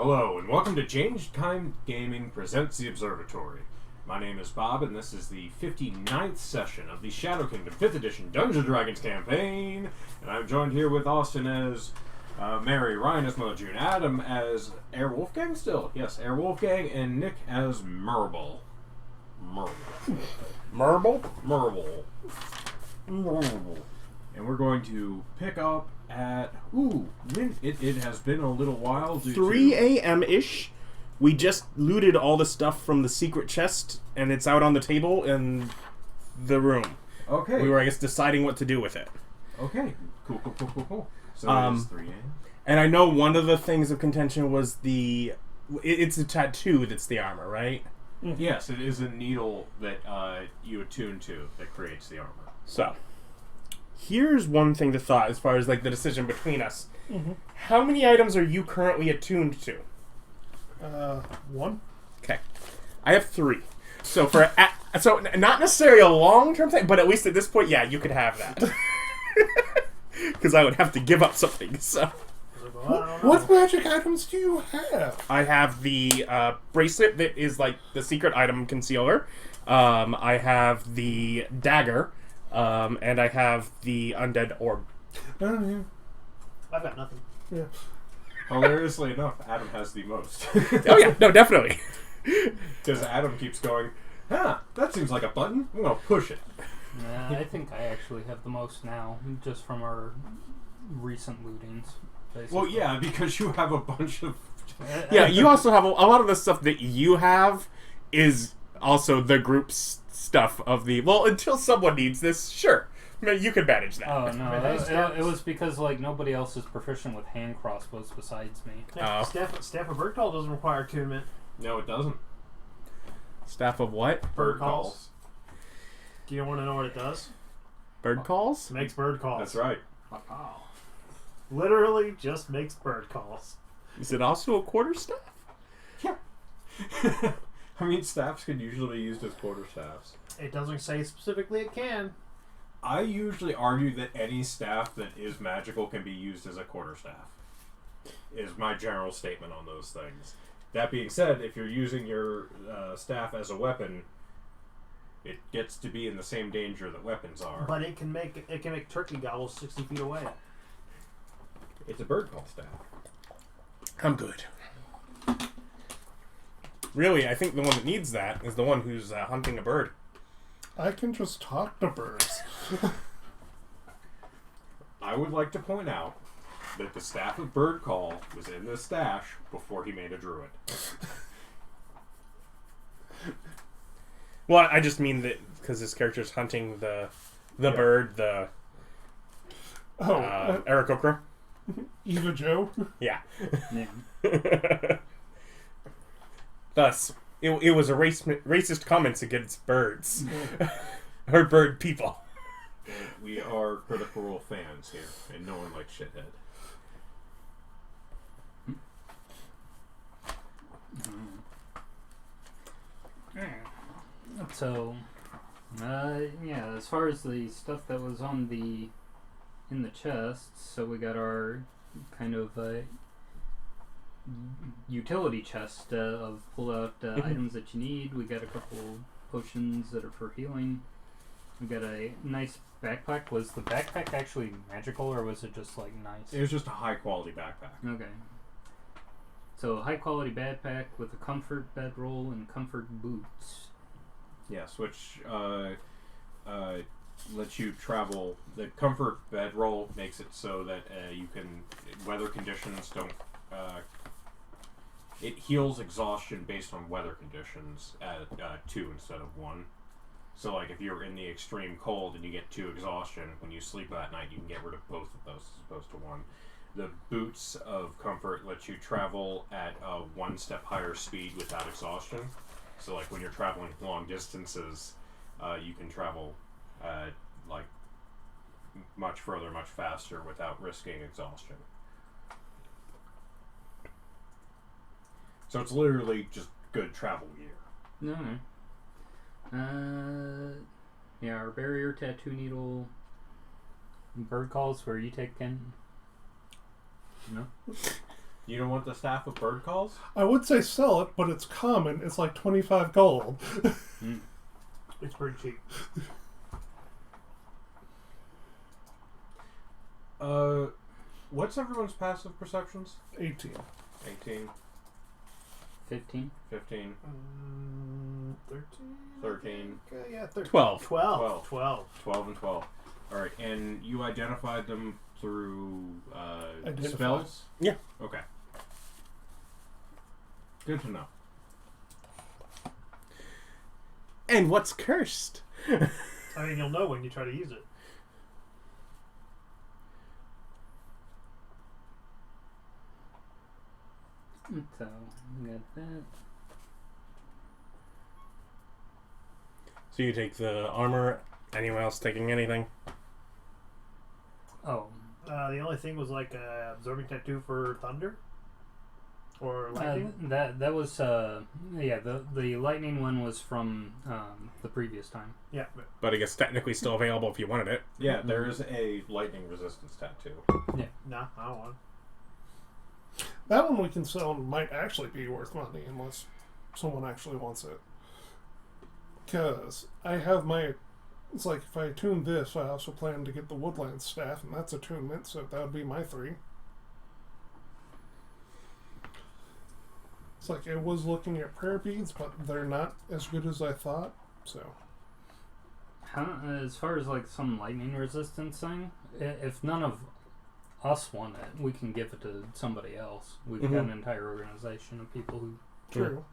Hello, and welcome to Change Time Gaming Presents the Observatory. My name is Bob, and this is the 59th session of the Shadow Kingdom 5th Edition Dungeons & Dragons campaign. And I'm joined here with Austin as Mary, Ryan as Mother June, Adam as Herr Wolfgang still. Yes, Herr Wolfgang, and Nick as Maribel. Marble? Maribel. And we're going to pick up at... it has been a little while. 3 a.m.-ish. We just looted all the stuff from the secret chest, and it's out on the table in the room. Okay. We were, I guess, deciding what to do with it. Okay. Cool. So it is 3 a.m. And I know one of the things of contention was the... It's a tattoo that's the armor, right? Mm-hmm. Yes, it is a needle that you attune to that creates the armor. So, here's one thing to thought as far as like the decision between us. Mm-hmm. How many items are you currently attuned to? 1. Okay. I have 3. So so not necessarily a long-term thing, but at least at this point, yeah, you could have that. Because I would have to give up something, so... What magic items do you have? I have the bracelet that is like the secret item concealer. I have the dagger. And I have the undead orb. Oh, I've got nothing. yeah. Hilariously enough, Adam has the most. Oh yeah, no, definitely. Because Adam keeps going, that seems like a button. I'm going to push it. Yeah, I think I actually have the most now, just from our recent lootings. Basically. Well, yeah, because you have a bunch of... Yeah, you also have a lot of the stuff that you have is also the group's stuff of the... Well, until someone needs this, sure. You can manage that. Oh, no. It was because, like, nobody else is proficient with hand crossbows besides me. Yeah, Staff of Bird Call doesn't require attunement. No, it doesn't. Staff of what? Bird calls. Do you want to know what it does? Bird calls? It makes bird calls. That's right. Wow. Literally just makes bird calls. Is it also a quarterstaff? Yeah. I mean, staffs can usually be used as quarterstaffs. It doesn't say specifically it can. I usually argue that any staff that is magical can be used as a quarterstaff. Is my general statement on those things. That being said, if you're using your staff as a weapon, it gets to be in the same danger that weapons are. But it can make turkey gobbles 60 feet away. It's a bird call staff. I'm good. Really, I think the one that needs that is the one who's hunting a bird. I can just talk to birds. I would like to point out that the staff of bird call was in the stash before he made a druid. Well, I just mean that because this character's hunting the bird, the Aarakocra. Eva Joe? Yeah. Yeah. Thus, it was a racist comments against birds. Or bird people. We are Critical Role fans here, and no one likes shithead. So, yeah, as far as the stuff that was in the chest, so we got our kind of utility chest of pull out items that you need. We got a couple potions that are for healing. We got a nice backpack. Was the backpack actually magical, or was it just like nice? It was just a high quality backpack. Okay. So a high quality backpack with a comfort bedroll and comfort boots. Yes, which lets you travel. The comfort bedroll makes it so that you can... Weather conditions don't... it heals exhaustion based on weather conditions at 2 instead of 1. So, like, if you're in the extreme cold and you get 2 exhaustion, when you sleep at night, you can get rid of both of those as opposed to 1. The boots of comfort let you travel at a 1 step higher speed without exhaustion. So, like, when you're traveling long distances, you can travel, like, much further, much faster without risking exhaustion. So it's literally just good travel gear. No. Yeah, our barrier, tattoo needle, bird calls where you take Ken. No? You don't want the staff of bird calls? I would say sell it, but it's common. It's like 25 gold. It's pretty cheap. What's everyone's passive perceptions? 18. 18, 15. 15, 13? 13, Yeah, 13. 12. 12. 12, and 12. Alright, and you identified them through Identify. spells? Yeah. Okay. Good to know. And what's cursed? I mean, you'll know when you try to use it. So, we got that. So you take the armor. Anyone else taking anything? Oh. The only thing was like absorbing tattoo for thunder or lightning. That was the lightning one was from the previous time. Yeah. But I guess technically still available if you wanted it. Yeah, there is a lightning resistance tattoo. Nah, I don't want. That one we can sell might actually be worth money unless someone actually wants it. Because I have my... It's like if I attune this, I also plan to get the woodland staff, and that's attunement, so that would be my 3. It's like I was looking at prayer beads, but they're not as good as I thought, so... As far as like some lightning resistance thing, if none of us want it, we can give it to somebody else. We've got an entire organization of people who... True.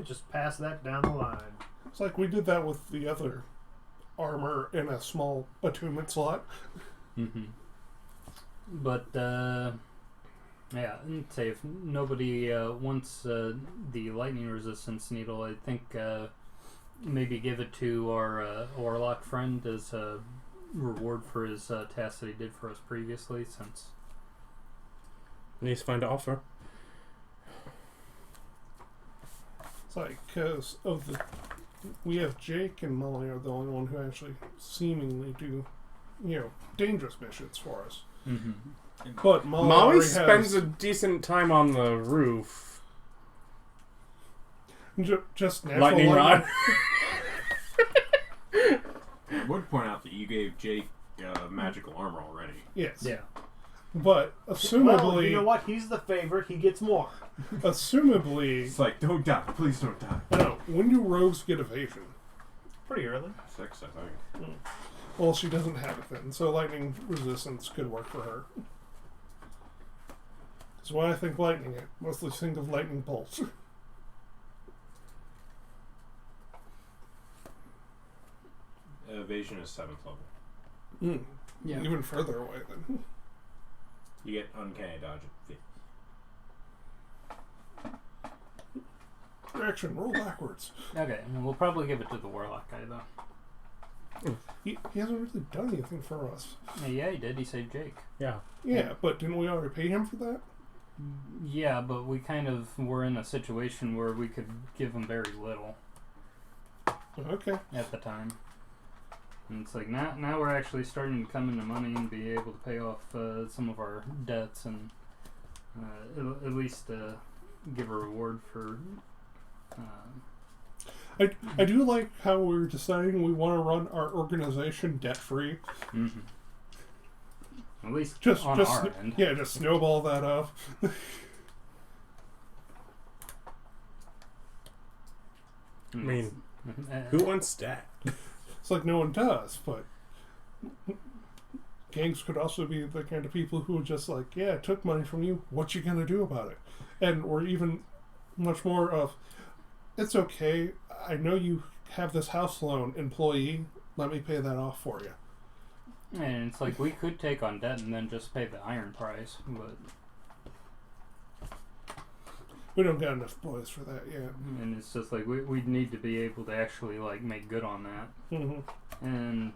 Just pass that down the line. It's like we did that with the other armor in a small attunement slot. But, yeah, I'd say if nobody wants the lightning resistance needle, I think maybe give it to our Warlock friend as a reward for his task that he did for us previously, since... Needs to find an offer. It's like, because of the... We have Jake and Molly are the only one who actually seemingly do, dangerous missions for us. But Molly spends a decent time on the roof. Just natural Lightning rod. I would point out that you gave Jake magical armor already. Yes. Yeah. But assumably... Well, you know what? He's the favorite. He gets more. Assumably... It's like, don't die. Please don't die. No, when do rogues get evasion? Pretty early. 6, I think. Well, she doesn't have it then, so lightning resistance could work for her. That's why I think lightning it. Mostly think of lightning bolts. Evasion is 7th level. Yeah. Even further away then. You get uncanny dodge at 5th. Action, roll backwards. Okay, and we'll probably give it to the Warlock guy, though. He hasn't really done anything for us. Yeah, he did. He saved Jake. Yeah. Yeah, but didn't we already pay him for that? Yeah, but we kind of were in a situation where we could give him very little Okay. at the time. And it's like now we're actually starting to come into money and be able to pay off some of our debts and at least give a reward for... I do like how we're deciding we want to run our organization debt-free. At least Just on our end. Yeah, just snowball that up. I mean, who wants that? It's like no one does, but gangs could also be the kind of people who are just like, yeah, I took money from you, what you gonna do about it? And or even much more of, it's okay, I know you have this house loan, employee, let me pay that off for you. And it's like we could take on debt and then just pay the iron price, but... We don't got enough boys for that yet. And it's just like we'd need to be able to actually like make good on that. And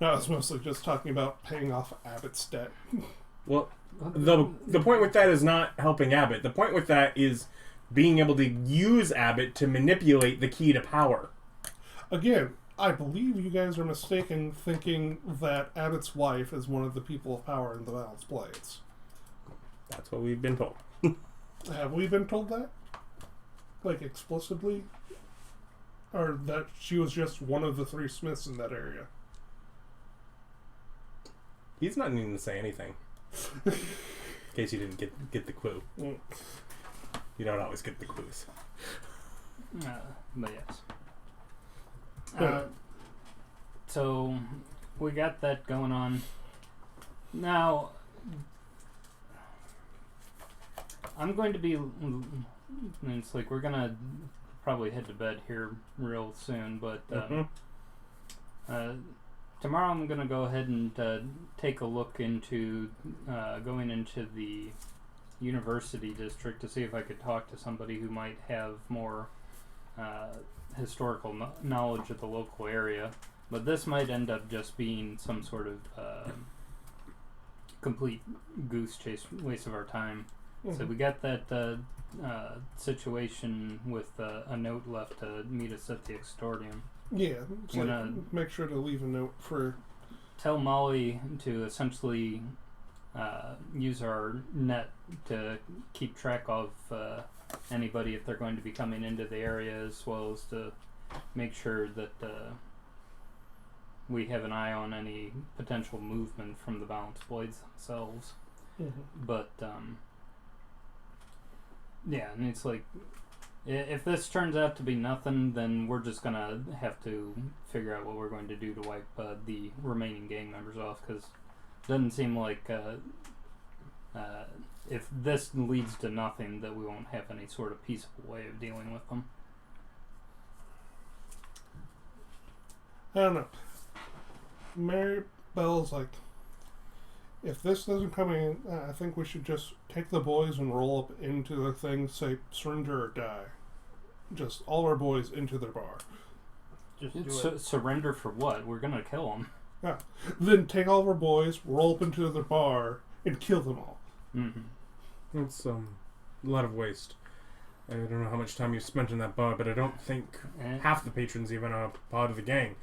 No, I was mostly just talking about paying off Abbott's debt. Well, the point with that is not helping Abbott. The point with that is being able to use Abbott to manipulate the key to power. Again, I believe you guys are mistaken thinking that Abbott's wife is one of the people of power in the Balanced Blades. That's what we've been told. Have we been told that? Like, explicitly? Or that she was just one of the 3 smiths in that area? He's not needing to say anything. In case you didn't get the clue. Mm. You don't always get the clues. But yes. Yeah. So we got that going on. Now I'm going to be. It's like we're gonna probably head to bed here real soon, but tomorrow I'm gonna go ahead and take a look into going into the university district to see if I could talk to somebody who might have more historical knowledge of the local area. But this might end up just being some sort of complete goose chase, waste of our time. So we got that situation with a note left to meet us at the extordium. Yeah, so make sure to leave a note for... Tell Molly to essentially use our net to keep track of anybody if they're going to be coming into the area, as well as to make sure that we have an eye on any potential movement from the balanced blades themselves. But yeah, and it's like, if this turns out to be nothing, then we're just gonna have to figure out what we're going to do to wipe the remaining gang members off, because it doesn't seem like if this leads to nothing, that we won't have any sort of peaceful way of dealing with them. I don't know. Maribel's like, if this doesn't come in, I think we should just take the boys and roll up into the thing, say surrender or die. Just all our boys into their bar. Just do it. Surrender for what? We're gonna kill them. Yeah. Then take all of our boys, roll up into the bar, and kill them all. It's a lot of waste. I don't know how much time you spent in that bar, but I don't think half the patrons even are part of the gang.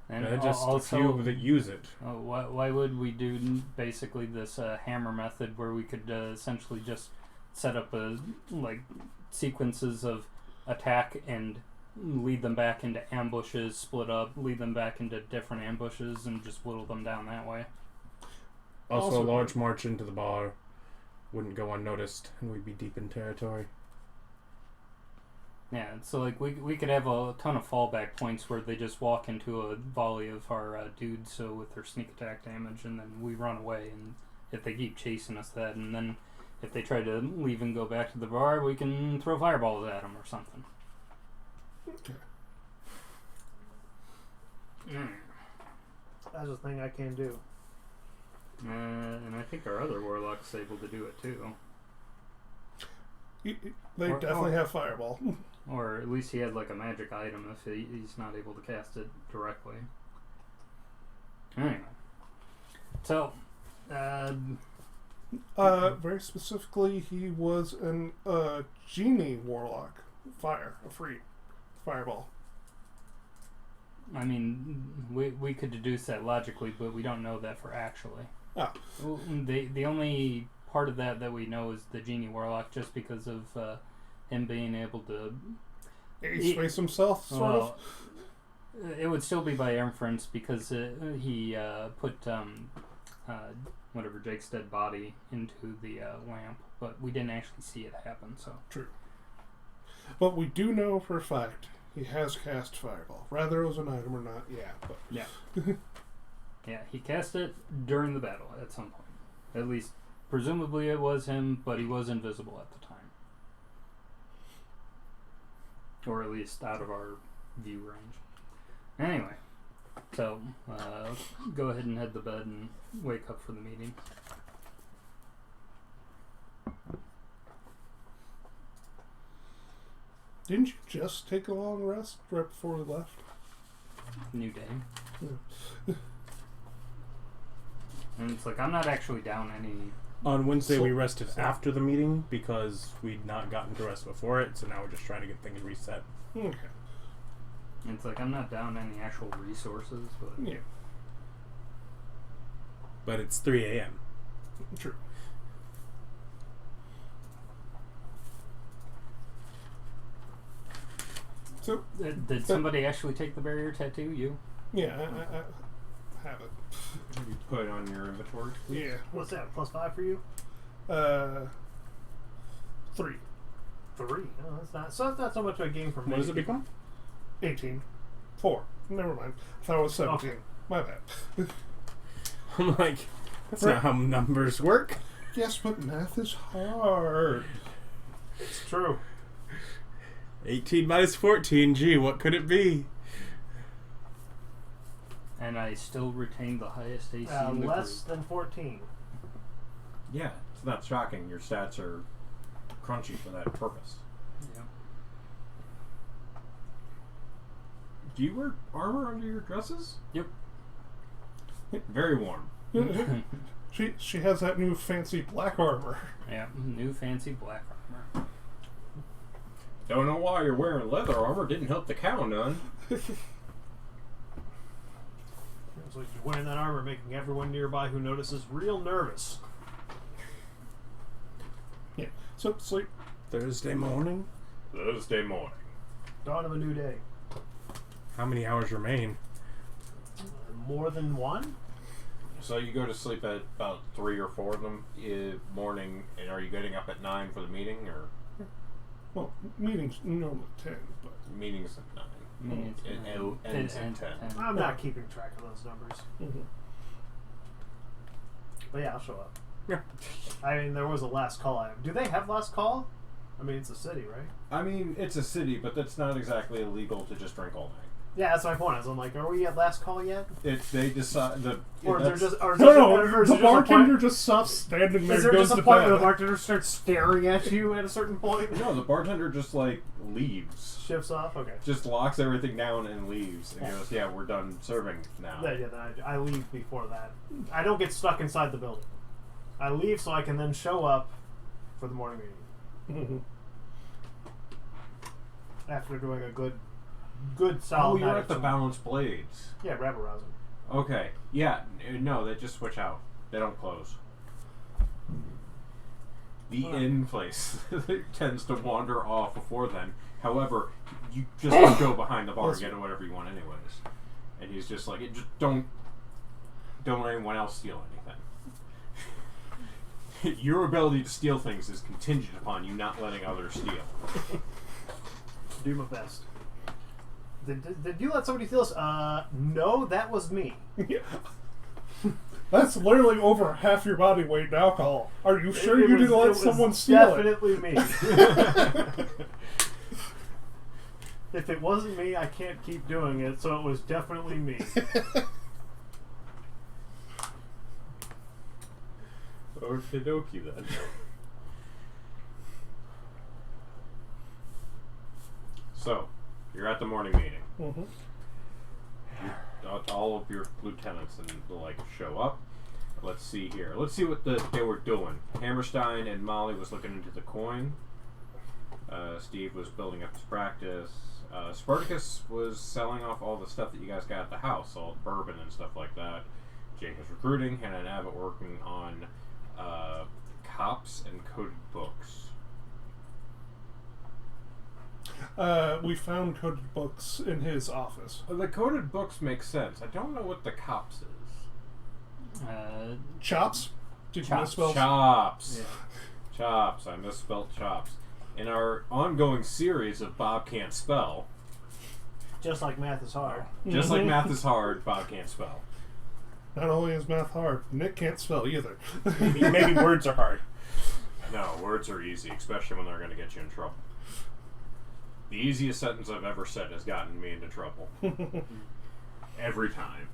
And just also, a few that use it. Why would we do basically this hammer method, where we could essentially just set up sequences of attack and lead them back into ambushes, split up, lead them back into different ambushes, and just whittle them down that way? Also, a large march into the bar wouldn't go unnoticed, and we'd be deep in territory. Yeah, so like we could have a ton of fallback points where they just walk into a volley of our dudes, so with their sneak attack damage, and then we run away. And if they keep chasing us, and then if they try to leave and go back to the bar, we can throw fireballs at them or something. Okay. That's a thing I can do. And I think our other warlock's able to do it too. They definitely have fireball. Or at least he had like a magic item if he's not able to cast it directly. Anyway. So, very specifically, he was an genie warlock. A free fireball. I mean, we could deduce that logically, but we don't know that for actually. Ah. The only part of that we know is the genie warlock, just because of him being able to Space himself, sort of. It would still be by inference, because he put whatever Jake's dead body into the lamp, but we didn't actually see it happen. So true. But we do know for a fact he has cast fireball. Whether it was an item or not, but yeah, yeah, he cast it during the battle at some point. At least, presumably, it was him, but he was invisible at the time. Or at least out of our view range. Anyway, so go ahead and head to bed and wake up for the meeting. Didn't you just take a long rest right before we left? New day. Yeah. And it's like, I'm not actually down any... On Wednesday, we rested after the meeting because we'd not gotten to rest before it, so now we're just trying to get things reset. Okay. And it's like, I'm not down any actual resources, but... Yeah. But it's 3 a.m. True. So, Did somebody actually take the barrier tattoo? You? yeah, I have it. You put it on your inventory. Yeah. What's that? +5 for you? 3. 3. Oh, that's not. So that's not so much of a game for me. What does it become? 18. 4. Never mind. I thought it was 17. Okay. My bad. I'm like, that's not how numbers work. Yes, but math is hard. It's true. 18 minus 14. Gee, what could it be? And I still retain the highest AC in the Less group. than 14. Yeah, it's not shocking. Your stats are crunchy for that purpose. Yeah. Do you wear armor under your dresses? Yep. Very warm. She has that new fancy black armor. Yeah. New fancy black armor. Don't know why you're wearing leather armor. Didn't help the cow none. It's like you're wearing that armor, making everyone nearby who notices real nervous. Yeah. So sleep. Thursday morning. Thursday morning. Dawn of a new day. How many hours remain? More than one? So you go to sleep at about 3 or 4 of them morning, and are you getting up at 9 for the meeting, or Well, meetings normally 10, but meetings at 9? Meetings It at ends at 10. 10. I'm not keeping track of those numbers. But yeah, I'll show up. Yeah. I mean, there was a last call item. Do they have last call? I mean, it's a city, right? I mean, it's a city, but that's not exactly illegal to just drink all night. Yeah, that's my point. I'm like, are we at last call yet? They decide Or is there just, or is no, there no. or is The there just a bartender point, just stops standing there. is there goes just a to point where bed. the bartender starts staring at you at a certain point? No, the bartender just like leaves, Shifts off. Okay. just locks everything down and leaves, and goes, "Yeah, we're done serving now." Then I leave before that. I don't get stuck inside the building. I leave so I can then show up for the morning meeting after doing a good solid Oh, you're night at of the some- Balanced Blades. Yeah, rabble rousing. Okay, yeah, no, they just switch out. They don't close. The inn place tends to wander off before then. However, you just go behind the bar and get whatever you want anyways. And he's just like, just don't let anyone else steal anything. Your ability to steal things is contingent upon you not letting others steal. Do my best. Did you let somebody steal this? No, that was me. Yeah. That's literally over half your body weight in alcohol. Are you sure you didn't let someone steal it? Definitely me. If it wasn't me, I can't keep doing it, so it was definitely me. Okie dokie then. So, you're at the morning meeting. All of your lieutenants and the like show up. Let's see here. Let's see what they were doing. Hammerstein and Molly was looking into the coin. Steve was building up his practice. Spartacus was selling off all the stuff that you guys got at the house, all the bourbon and stuff like that. Jake was recruiting. Hannah and Abbott working on cops and coded books. We found coded books in his office. The coded books make sense. I don't know what the cops is. Chops? Did you Chops. misspell? Chops. Yeah. Chops. I misspelled chops. In our ongoing series of Bob Can't Spell, Just like math is hard. just like math is hard, Bob can't spell. Not only is math hard, Nick can't spell either. Maybe words are hard. No, words are easy, especially when they're going to get you in trouble. The easiest sentence I've ever said has gotten me into trouble. Every time.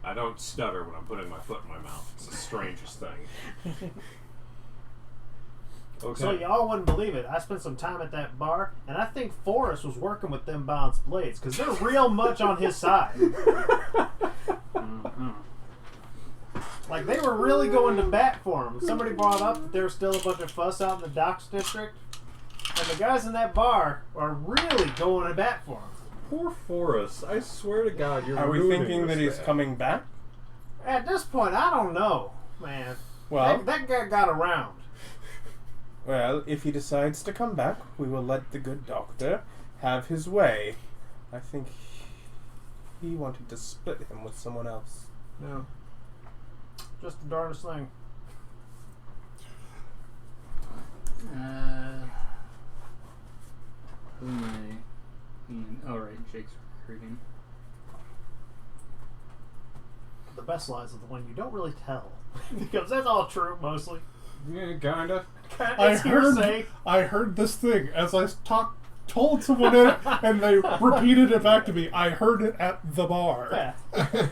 I don't stutter when I'm putting my foot in my mouth. It's the strangest thing. Okay. So y'all wouldn't believe it. I spent some time at that bar, and I think Forrest was working with them Balanced Blades because they're real much on his side. Like they were really going to bat for him. Somebody brought up that there was still a bunch of fuss out in the docks district, and the guys in that bar are really going to bat for him. Poor Forrest. I swear to God, you're Are we ruining thinking this that he's man. coming back? At this point, I don't know, man. Well, That guy got around. Well, if he decides to come back, we will let the good doctor have his way. I think he wanted to split him with someone else. Yeah. Just the darndest thing. Who am I? Oh, right, Jake's recruiting. The best lies are the one you don't really tell. Because that's all true, mostly. Yeah, kinda. I heard this thing as I told someone it, and they repeated it back to me. I heard it at the bar. Yeah.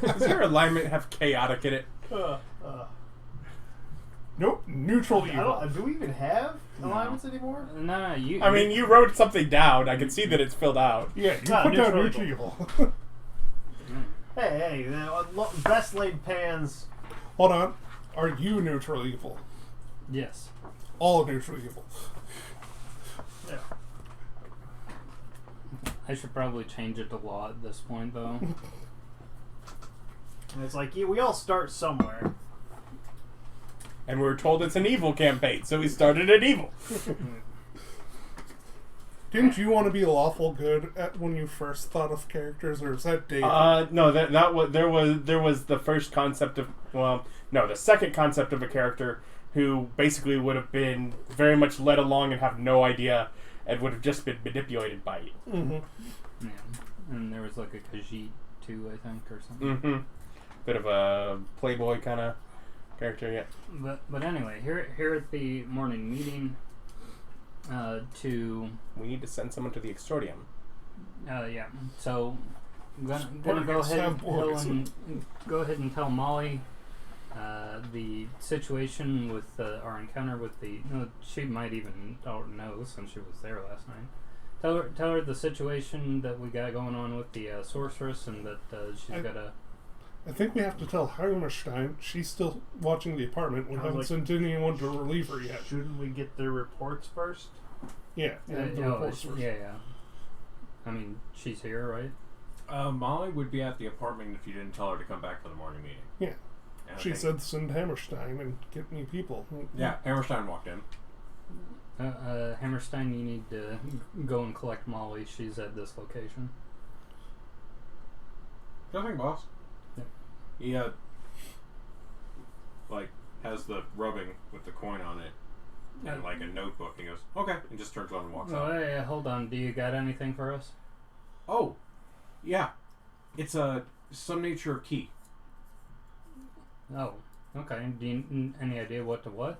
Does your alignment have chaotic in it? Nope, neutral I evil. don't, do we even have alignments anymore? No, you. I mean, you wrote something down. I can see that it's filled out. Yeah, you Ah, put down neutral neutral evil. Hey, best laid plans. Hold on. Are you neutral evil? Yes. All neutral evil. Yeah. I should probably change it to law at this point, though. And it's like, yeah, we all start somewhere. And we were told it's an evil campaign, so we started an evil. Didn't you want to be lawful good at when you first thought of characters, or is that David? No, that was there was the first concept of the second concept of a character who basically would have been very much led along and have no idea and would have just been manipulated by you. Mm-hmm. Yeah. And there was like a Khajiit too, I think, or something. Mm-hmm. Bit of a playboy kind of character, yeah. But anyway, here at the morning meeting, we need to send someone to the exordium. yeah. So I'm gonna go ahead and tell Molly the situation with our encounter with the. No, she might even know since she was there last night. Tell her the situation that we got going on with the sorceress, and that she's got a. I think we have to tell Hammerstein she's still watching the apartment. We haven't sent anyone to relieve her yet. Shouldn't we get their reports first? Yeah, the reports first. Yeah. I mean, she's here, right? Molly would be at the apartment if you didn't tell her to come back for the morning meeting. Yeah. And She said send Hammerstein and get me people. Yeah, Hammerstein walked in. Hammerstein, you need to go and collect Molly. She's at this location. Nothing, boss. Yep. He has the rubbing with the coin on it and like a notebook. He goes, okay, and just turns around and walks out. Hey, hold on. Do you got anything for us? Oh, yeah. It's some nature of key. Oh, okay. Do you any idea what to what?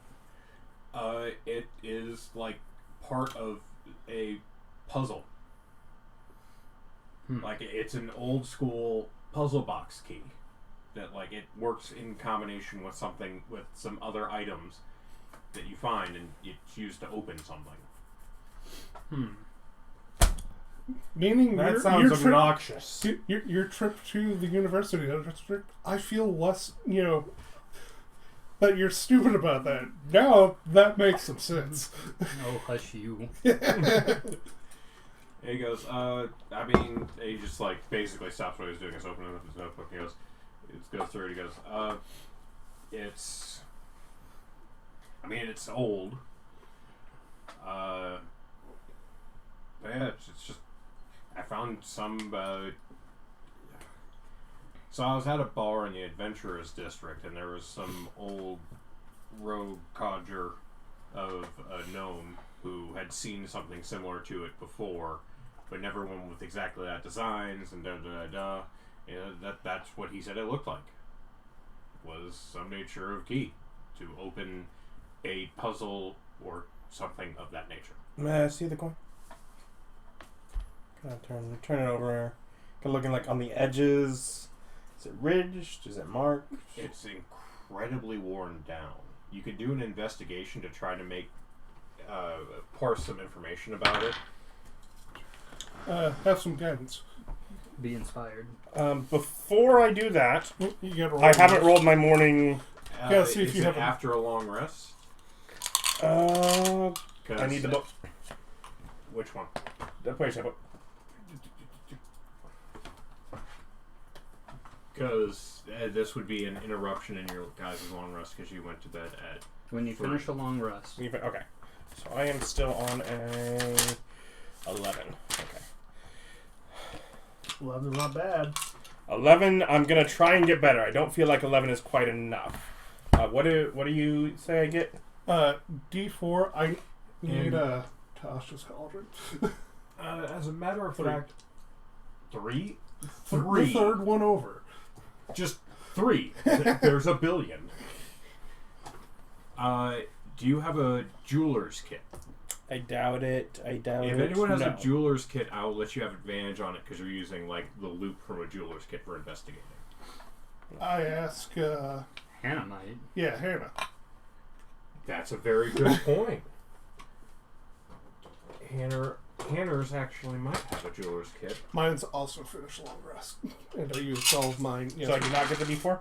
It is like part of a puzzle. Like it's an old school puzzle box key that like it works in combination with some other items that you find and it's used to open something. Meaning That sounds obnoxious. Your trip to the university district, I feel less, that you're stupid about that. Now that makes some sense. Oh, hush you. And he goes, he just like basically stops what he's doing, is opening up his notebook. And he goes, goes through it. He goes, it's old. Yeah, it's just, I found some, so I was at a bar in the Adventurers District, and there was some old rogue codger of a gnome who had seen something similar to it before, but never one with exactly that designs, and da-da-da-da. That's what he said it looked like. Was some nature of key to open a puzzle or something of that nature. May I see the coin? Kind of turn it over. Kind of looking like on the edges. Is it ridged? Is it marked? It's incredibly worn down. You could do an investigation to try to make parse some information about it. Have some guidance. Be inspired. Before I do that, You gotta roll I haven't this. rolled my morning. Yeah, see if is you it have after a long rest? I need the book. Which one? The place I put. Because this would be an interruption in your guys' long rest because you went to bed at. When you finish a long rest. Okay. So I am still on a 11. Okay. 11's not bad. 11. I'm gonna try and get better. I don't feel like 11 is quite enough. What do you say I get? D4. I need Tasha's cauldron. As a matter of 3. fact, 3? The third one over. Just 3. There's a billion. Do you have a jeweler's kit? I doubt it. If anyone has no. a jeweler's kit, I'll let you have advantage on it because you're using like the loop from a jeweler's kit for investigating. I ask. Hannah might. Yeah, Hannah. That's a very good point. Hannah's actually might have a jeweler's kit. Mine's also finished long rest, and I used all of mine. So I did not get the D4?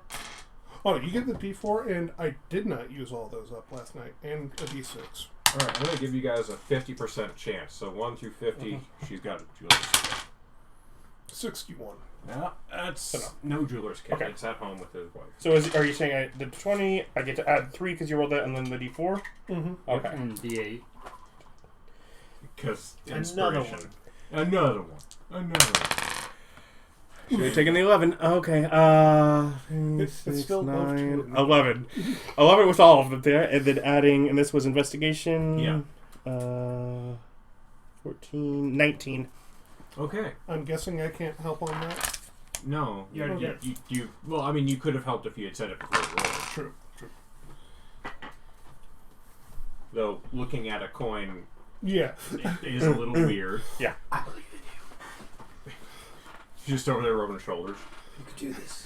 Oh, you get the D4, and I did not use all those up last night, and a D6. Alright, I'm going to give you guys a 50% chance. So 1 through 50, she's got a jeweler's kit. 61. Yeah, that's So no jeweler's kit. Okay. It's at home with his wife. So are you saying the 20, I get to add 3 because you rolled that, and then the D4? Mm-hmm. Okay. And D8. Because Another inspiration. Another one. So you're taking the 11. Okay. It's still above 2. 11. 11 with all of them there, and then adding, and this was investigation. Yeah. 14, 19. Okay. I'm guessing I can't help on that. No. Okay. You well, I mean, you could have helped if you had said it before you rolled. True. Though, looking at a coin Yeah. is a little weird. Yeah. I believe in you. Just over there rubbing shoulders. You can do this.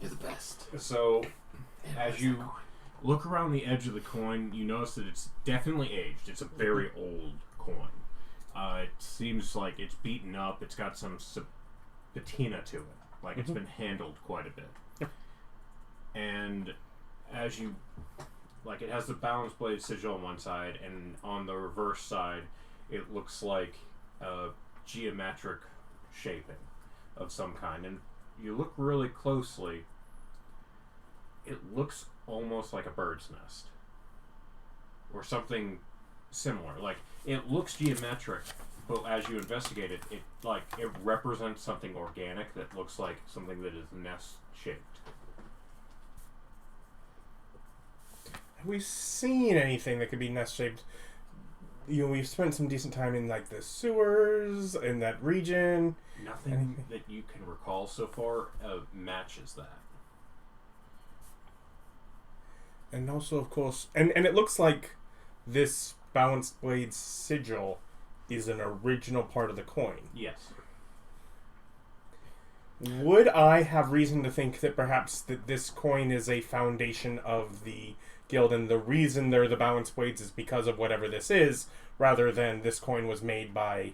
You're the best. So, And as where's you the coin? look around the edge of the coin, you notice that it's definitely aged. It's a very old coin. It seems like it's beaten up. It's got some patina to it. Like it's been handled quite a bit. Yep. And as you... Like, it has the balance blade sigil on one side, and on the reverse side, it looks like a geometric shaping of some kind. And you look really closely, it looks almost like a bird's nest. Or something similar. Like, it looks geometric, but as you investigate it, it represents something organic that looks like something that is nest-shaped. Have we seen anything that could be nest shaped? You know, we've spent some decent time in like the sewers in that region. Nothing that you can recall so far matches that. And also, of course, and it looks like this balanced blade sigil is an original part of the coin. Yes. Would I have reason to think that perhaps that this coin is a foundation of the guild, and the reason they're the balanced blades is because of whatever this is, rather than this coin was made by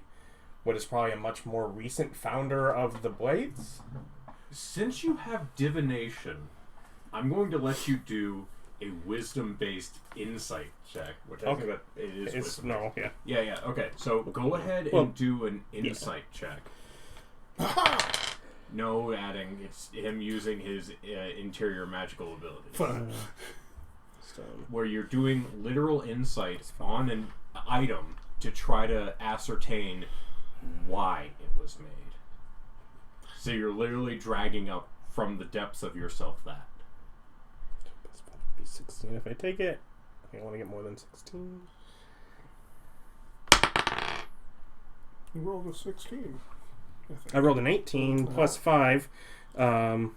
what is probably a much more recent founder of the blades? Since you have divination, I'm going to let you do a wisdom-based insight check, which I think that it is It's wisdom. no, yeah. Yeah, okay. So go ahead Well, and do an insight check. No adding. It's him using his interior magical ability. Fun. Where you're doing literal insight on an item to try to ascertain why it was made. So you're literally dragging up from the depths of yourself that. Be 16 if I take it. I want to get more than 16. You rolled a 16. I rolled an 18 plus 5, so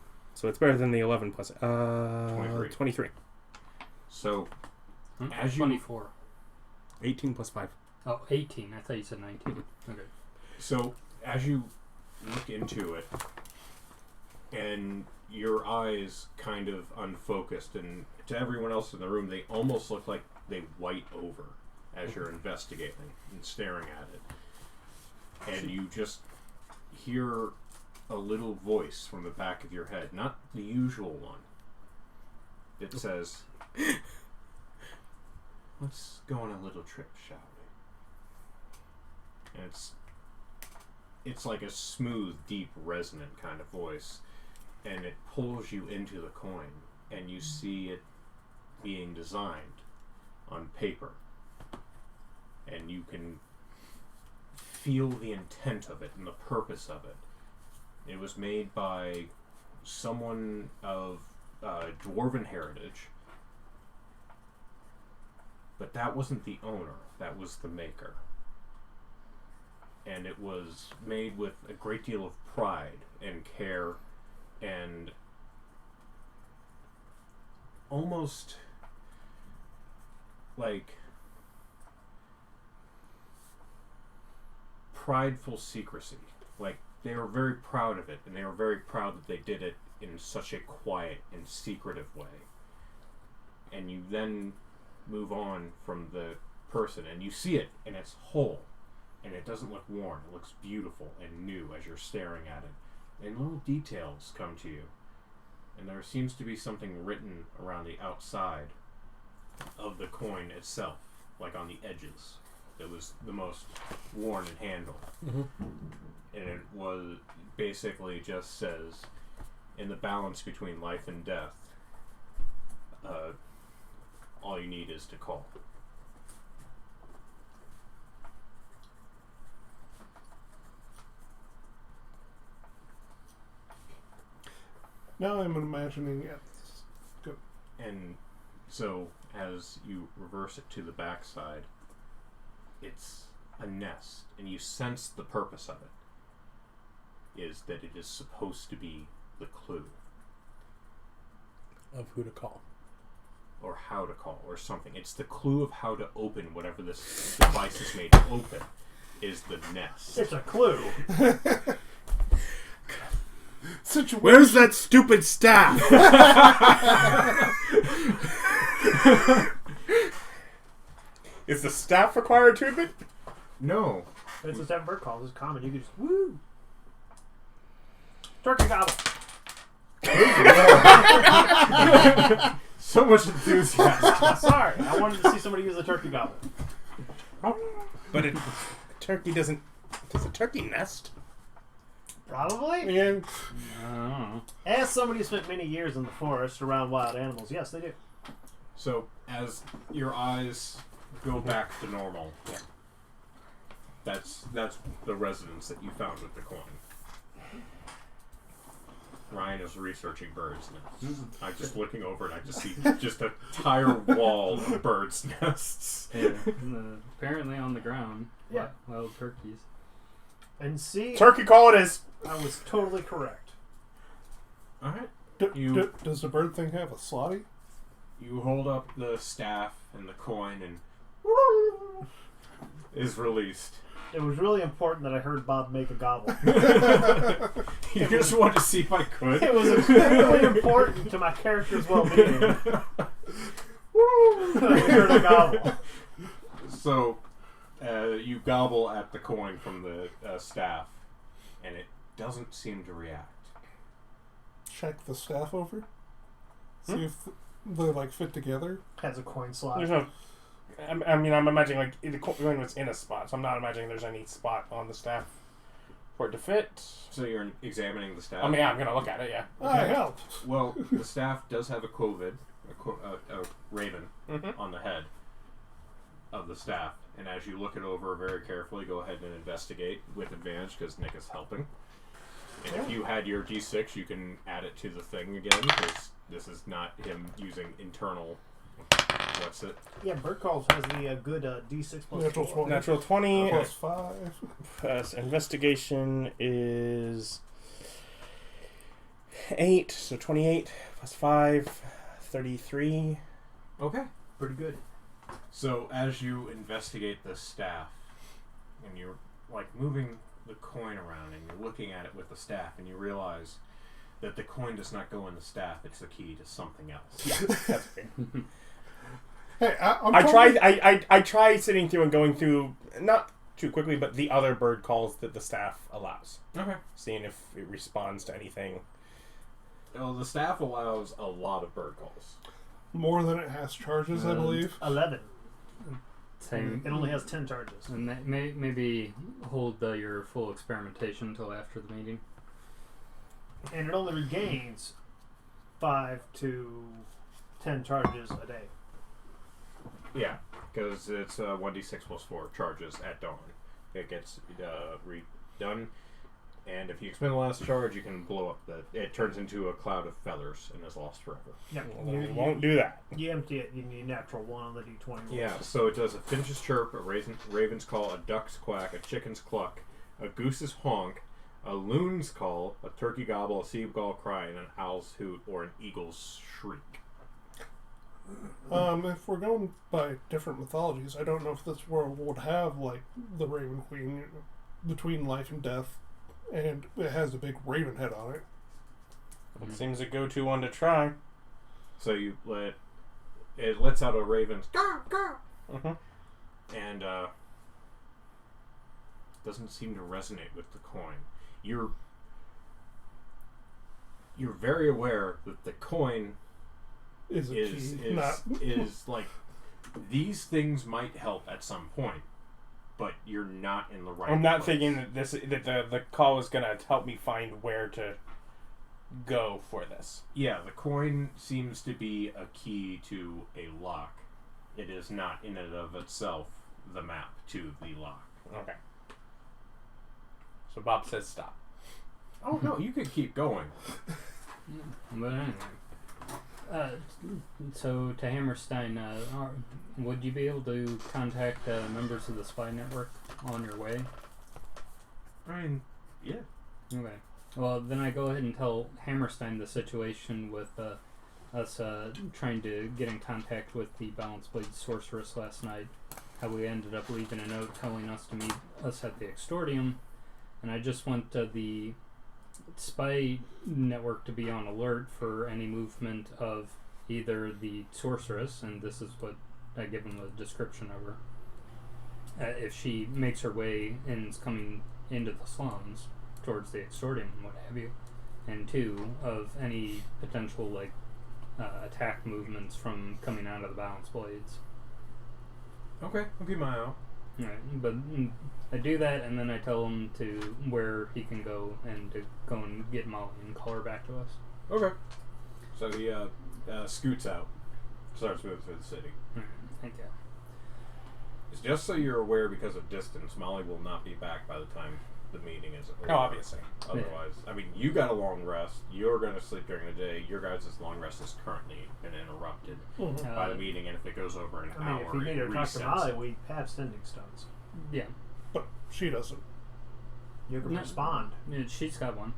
it's better than the 11 plus 23. So, as you 24. 18 plus 5. Oh, 18. I thought you said 19. Okay. So, as you look into it, and your eyes kind of unfocused, and to everyone else in the room, they almost look like they white over as you're investigating and staring at it. And you just hear a little voice from the back of your head, not the usual one. It says, "Let's go on a little trip, shall we?" And it's like a smooth, deep, resonant kind of voice, and it pulls you into the coin, and you see it being designed on paper. and you can feel the intent of it and the purpose of it. It was made by someone of dwarven heritage, but that wasn't the owner, that was the maker. And it was made with a great deal of pride and care and almost like prideful secrecy. Like, they were very proud of it, and they were very proud that they did it in such a quiet and secretive way. And you then move on from the person, and you see it, and it's whole, and it doesn't look worn. It looks beautiful and new as you're staring at it. And little details come to you. And there seems to be something written around the outside of the coin itself, like on the edges. It was the most worn and handled. Mm-hmm. And it was basically just says, in the balance between life and death, all you need is to call. Now I'm imagining it. Go. And so, as you reverse it to the backside, it's a nest, and you sense the purpose of it is that it is supposed to be the clue, Of who to call. or how to call, or something. It's the clue of how to open whatever this device is made to open, is the nest. It's a clue. Situation. Where's that stupid staff? Is the staff required attunement? No. It's a 7-bird call. It's common. You can just woo. Turkey gobble. So much enthusiasm. Sorry, I wanted to see somebody use the turkey gobble. But a turkey doesn't... Does a turkey nest? Probably. And I don't know. As somebody who spent many years in the forest around wild animals, yes, they do. So, as your eyes go back to normal, that's the residence that you found with the coin. Ryan is researching birds' nests. I'm just looking over and I just see just an entire wall of birds' nests. Yeah, apparently on the ground. Yeah. Wild turkeys. And see, Turkey call it is. I was totally correct. Alright. does the bird thing have a slotty? You hold up the staff and the coin and is released. It was really important that I heard Bob make a gobble. You just wanted to see if I could. It was really important to my character's well-being. I heard a gobble. So, you gobble at the coin from the staff, and it doesn't seem to react. Check the staff over. See if they like fit together. Has a coin slot. There's no... I mean, I'm imagining like the coin was in a spot, so I'm not imagining there's any spot on the staff for it to fit. So you're examining the staff? I mean, yeah, I'm going to look at it, yeah. I help. Well, the staff does have a covid, a raven, on the head of the staff. And as you look it over very carefully, go ahead and investigate with advantage because Nick is helping. And if you had your D6, you can add it to the thing again because this is not him using internal... What's it? Yeah, bird calls has the good D6 plus Natural 4. 20. Natural 20 Plus 5. plus investigation is 8, so 28 plus 5, 33. Okay. Pretty good. So as you investigate the staff, and you're like moving the coin around, and you're looking at it with the staff, and you realize that the coin does not go in the staff; it's the key to something else. Yeah, that's okay. Hey, I try sitting through and going through, not too quickly, but the other bird calls that the staff allows. Okay. Seeing if it responds to anything. Well, the staff allows a lot of bird calls. More than it has charges, I believe. 11. Same. It only has 10 charges. And maybe hold your full experimentation until after the meeting. And it only regains 5 to 10 charges a day. Yeah, because it's 1d6 plus 4 charges at dawn. It gets redone, and if you expend the last charge, you can blow up it turns into a cloud of feathers and is lost forever. Yeah, We won't do that. You empty it, you need natural 1 on the d20 rolls. Yeah, so it does a finch's chirp, a raven's call, a duck's quack, a chicken's cluck, a goose's honk, a loon's call, a turkey gobble, a seagull cry, and an owl's hoot or an eagle's shriek. If we're going by different mythologies, I don't know if this world would have like the Raven Queen between life and death, and it has a big raven head on it. It seems a go-to one to try. So it lets out a raven's caw, caw, and doesn't seem to resonate with the coin. You're very aware that the coin Is like these things might help at some point, but you're not in the right. I'm not place. thinking that the call is gonna help me find where to go for this. Yeah, the coin seems to be a key to a lock. It is not in and of itself the map to the lock. Okay. So Bob says stop. Oh no, you could keep going. But anyway. So to Hammerstein, would you be able to contact members of the spy network on your way? I mean, yeah. Okay. Well, then I go ahead and tell Hammerstein the situation with us trying to get in contact with the Balance Blade sorceress last night. How we ended up leaving a note telling us to meet us at the Extordium, and I just want the spy network to be on alert for any movement of either the sorceress, and this is what I give them a description of her. If she makes her way and is coming into the slums towards the Extordium and what have you, and 2, of any potential attack movements from coming out of the Balance Blades. Okay, I'll keep my eye out. Right, but I do that, and then I tell him to where he can go and to go and get Molly and call her back to us. Okay. So he scoots out, starts moving through the city. Thank you. It's just so you're aware, because of distance, Molly will not be back by the time the meeting is over. Oh, obviously. Otherwise, I mean, you got a long rest. You're going to sleep during the day. Your guys' long rest has currently been interrupted by the meeting, and if it goes over an hour, if you need it to talk to resets Molly, it. we have sending stones. Yeah. But she doesn't. You can No. respond. Yeah, she's got one.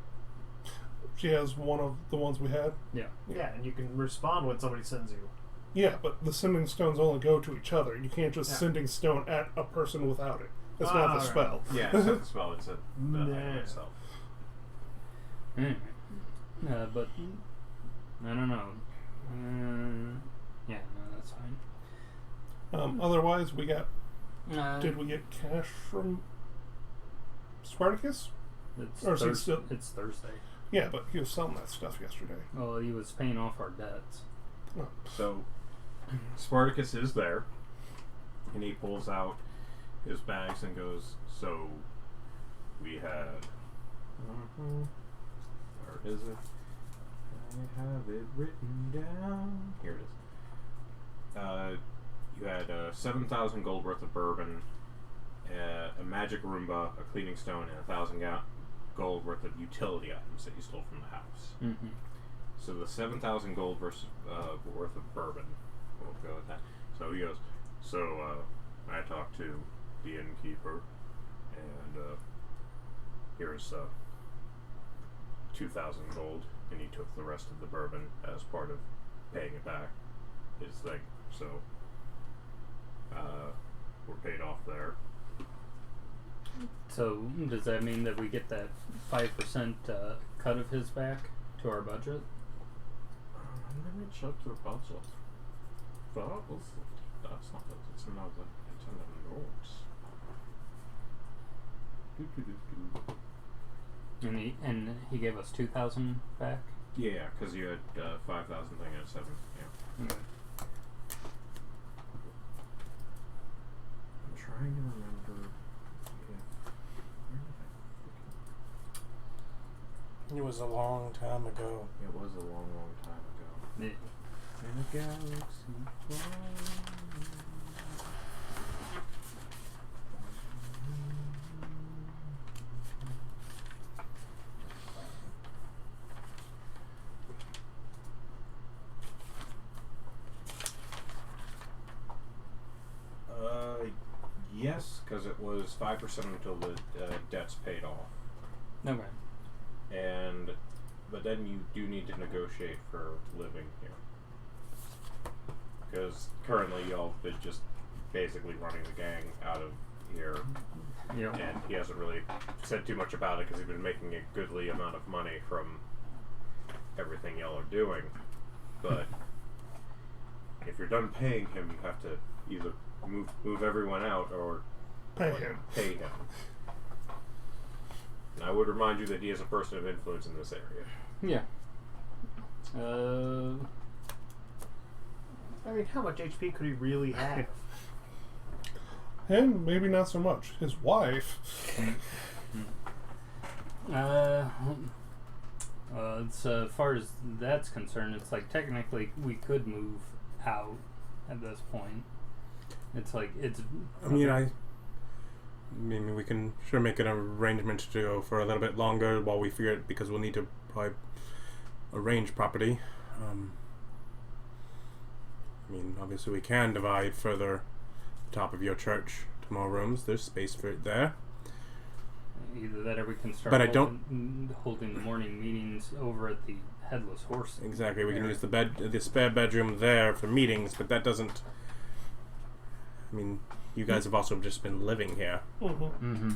She has one of the ones we had. Yeah. Yeah, and you can respond when somebody sends you. Yeah, but the sending stones only go to each other. You can't just Yeah. sending stone at a person without it. That's not the right. spell. Yeah, it's not the spell. It's the Nah. item itself. Anyway. But I don't know. Yeah, no, that's fine. Otherwise, we got. Uh, Did we get cash from Spartacus? It's, or is he still- it's Thursday. Yeah, but he was selling that stuff yesterday. Well, he was paying off our debts. Oh. So Spartacus is there, and he pulls out his bags and goes, so we had where is it? I have it written down. Here it is. You had 7,000 gold worth of bourbon, a magic Roomba, a cleaning stone, and 1,000 gold worth of utility items that you stole from the house. Mm-hmm. So the 7,000 gold worth of bourbon, we'll go with that. So he goes, I talked to the innkeeper, and here's 2,000 gold, and he took the rest of the bourbon as part of paying it back, his thing. So we're paid off there. So does that mean that we get that 5% cut of his back to our budget? Let me check your budget. That's not it. It's another. It's in the notes. And he gave us 2,000 back. Yeah, because you had 5,000 thing at 7. Yeah. Okay. I'm trying to remember. It was a long time ago. It was a long, long time ago. Yeah. In a galaxy far. because it was 5% until the debt's paid off. Okay. But then you do need to negotiate for living here. Because currently y'all have been just basically running the gang out of here. Yep. And he hasn't really said too much about it because he's been making a goodly amount of money from everything y'all are doing. But if you're done paying him, you have to either move everyone out or Pay him. And I would remind you that he is a person of influence in this area. Yeah. I mean, how much HP could he really have? And maybe not so much. His wife. As far as that's concerned, it's like technically we could move out at this point. It's like it's. I mean, we can sure make an arrangement to go for a little bit longer while we figure it, because we'll need to probably arrange property. I mean, obviously we can divide further the top of your church to more rooms. There's space for it there. Either that or we can start But I holding the morning meetings over at the Headless Horse. Exactly. We can use the spare bedroom there for meetings, but that doesn't. I mean, you guys have also just been living here. Mm-hmm.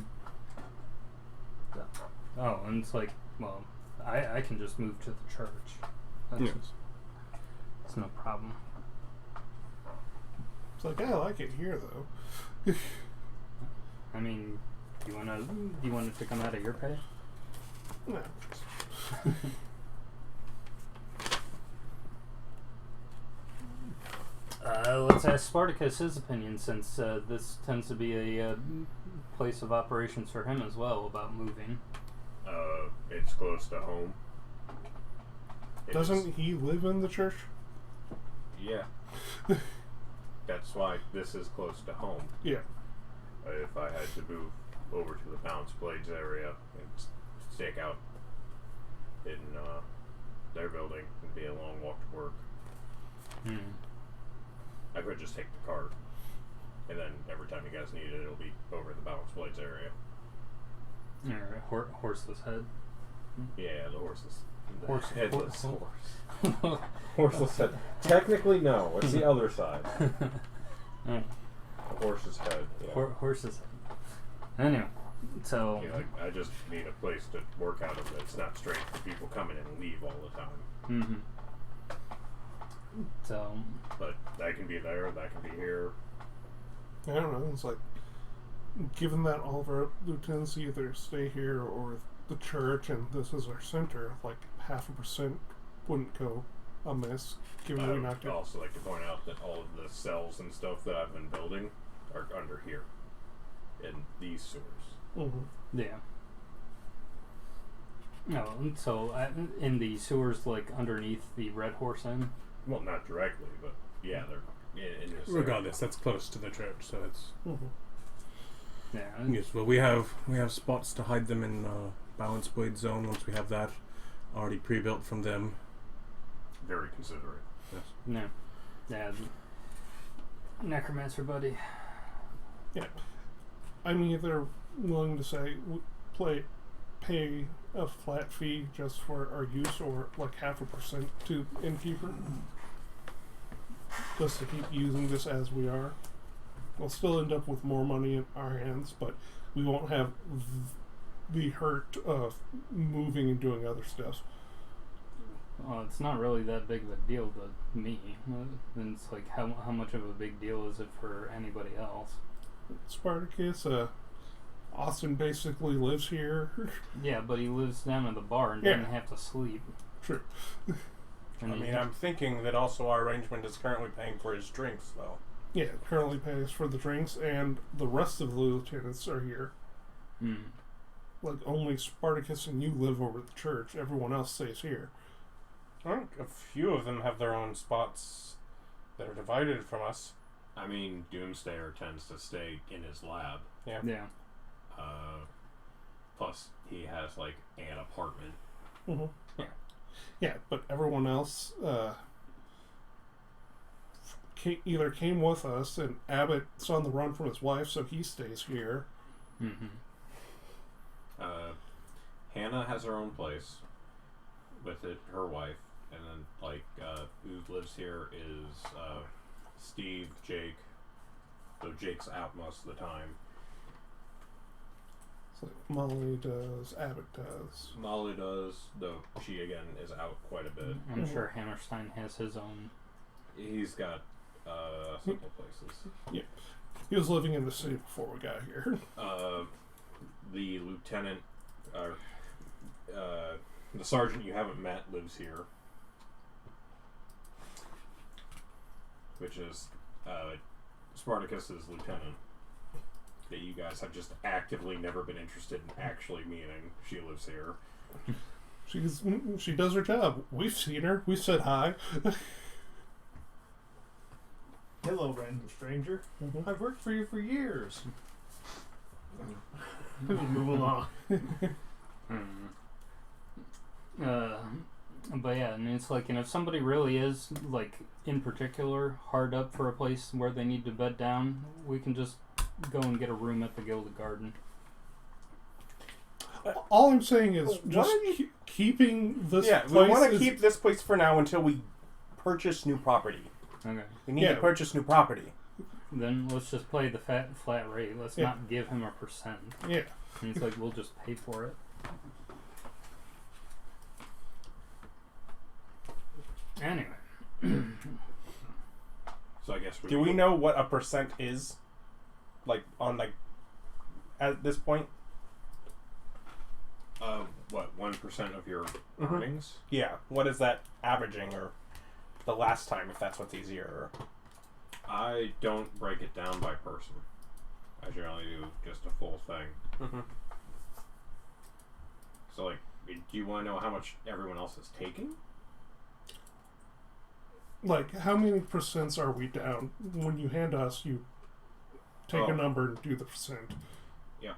Oh, and it's like, well, I can just move to the church. It's no problem. It's like, I like it here, though. I mean, do you want it to come out of your pay? No. Let's ask Spartacus his opinion, since this tends to be a place of operations for him as well about moving. It's close to home. Doesn't he live in the church? Yeah. That's why this is close to home. Yeah. If I had to move over to the Bounce Blades area and stake out in their building, it'd be a long walk to work. I could just take the cart, and then every time you guys need it, it'll be over the Balance Blades area. Alright, horseless head. Yeah, the horses. Horse. Headless horse. Horseless head. Technically, no. It's the other side. Alright. The horse's head. Yeah. Horse's head. Anyway, so... You know, I just need a place to work out of that's not straight for people coming in and leave all the time. Mm-hmm. So... But that can be there, that can be here. I don't know. It's like, given that all of our lieutenants either stay here or the church, and this is our center, like 0.5% wouldn't go amiss. Given I we would knocked it. also like to point out that all of the cells and stuff that I've been building are under here, in these sewers. Mm-hmm. Yeah. No, and so in the sewers, like underneath the Red Horse Inn. Well, not directly, but yeah, they're in this area. Regardless, that's close to the church, so it's. Mm-hmm. Yeah. Yes, well, we have spots to hide them in Balance Blade Zone once we have that already pre-built from them. Very considerate. Yes. No. Yeah. Necromancer buddy. Yeah. I'm either willing to say pay a flat fee just for our use, or like 0.5% to innkeeper, just to keep using this as we are. We'll still end up with more money in our hands, but we won't have the hurt of moving and doing other stuff. Well, it's not really that big of a deal to me. And it's like, how much of a big deal is it for anybody else? Spartacus, Austin basically lives here. Yeah, but he lives down at the bar and Yeah. doesn't have to sleep. True. And I mean, I'm thinking that also our arrangement is currently paying for his drinks, though. Yeah, currently pays for the drinks, and the rest of the lieutenants are here. Like, only Spartacus and you live over at the church. Everyone else stays here. I think a few of them have their own spots that are divided from us. I mean, Doomsayer tends to stay in his lab. Yeah. Yeah. Plus, he has like an apartment. Mm-hmm. Yeah. Yeah, but everyone else either came with us, and Abbott's on the run from his wife, so he stays here. Mm-hmm. Hannah has her own place with her wife, and then who lives here is Steve, Jake. So Jake's out most of the time. It's like Molly does, Abbott does. Molly does, though she again is out quite a bit. I'm sure Hammerstein has his own. He's got several places. Yeah. He was living in the city before we got here. The lieutenant, the sergeant you haven't met lives here, which is Spartacus's lieutenant that you guys have just actively never been interested in actually meeting. She lives here. She does her job. We've seen her. We've said hi. Hello, random stranger. Mhm. I've worked for you for years. Move along. But yeah, and it's like, and if somebody really is, like, in particular, hard up for a place where they need to bed down, we can just go and get a room at the Gilded Garden. All I'm saying is Why just don't you- keeping this Yeah, place. we want to is- keep this place for now until we purchase new property. Okay. We need to purchase new property. Then let's just play the flat rate. Let's not give him a percent. Yeah. And it's like, we'll just pay for it. Anyway. So I guess Do we know what a percent is? Like, at this point? What, 1% of your earnings? Yeah. What is that averaging, or the last time, if that's what's easier? I don't break it down by person. I generally do just a full thing. Mm-hmm. So, like, do you want to know how much everyone else is taking? Like, how many percents are we down? When you hand us, you take a number and do the percent. Yeah.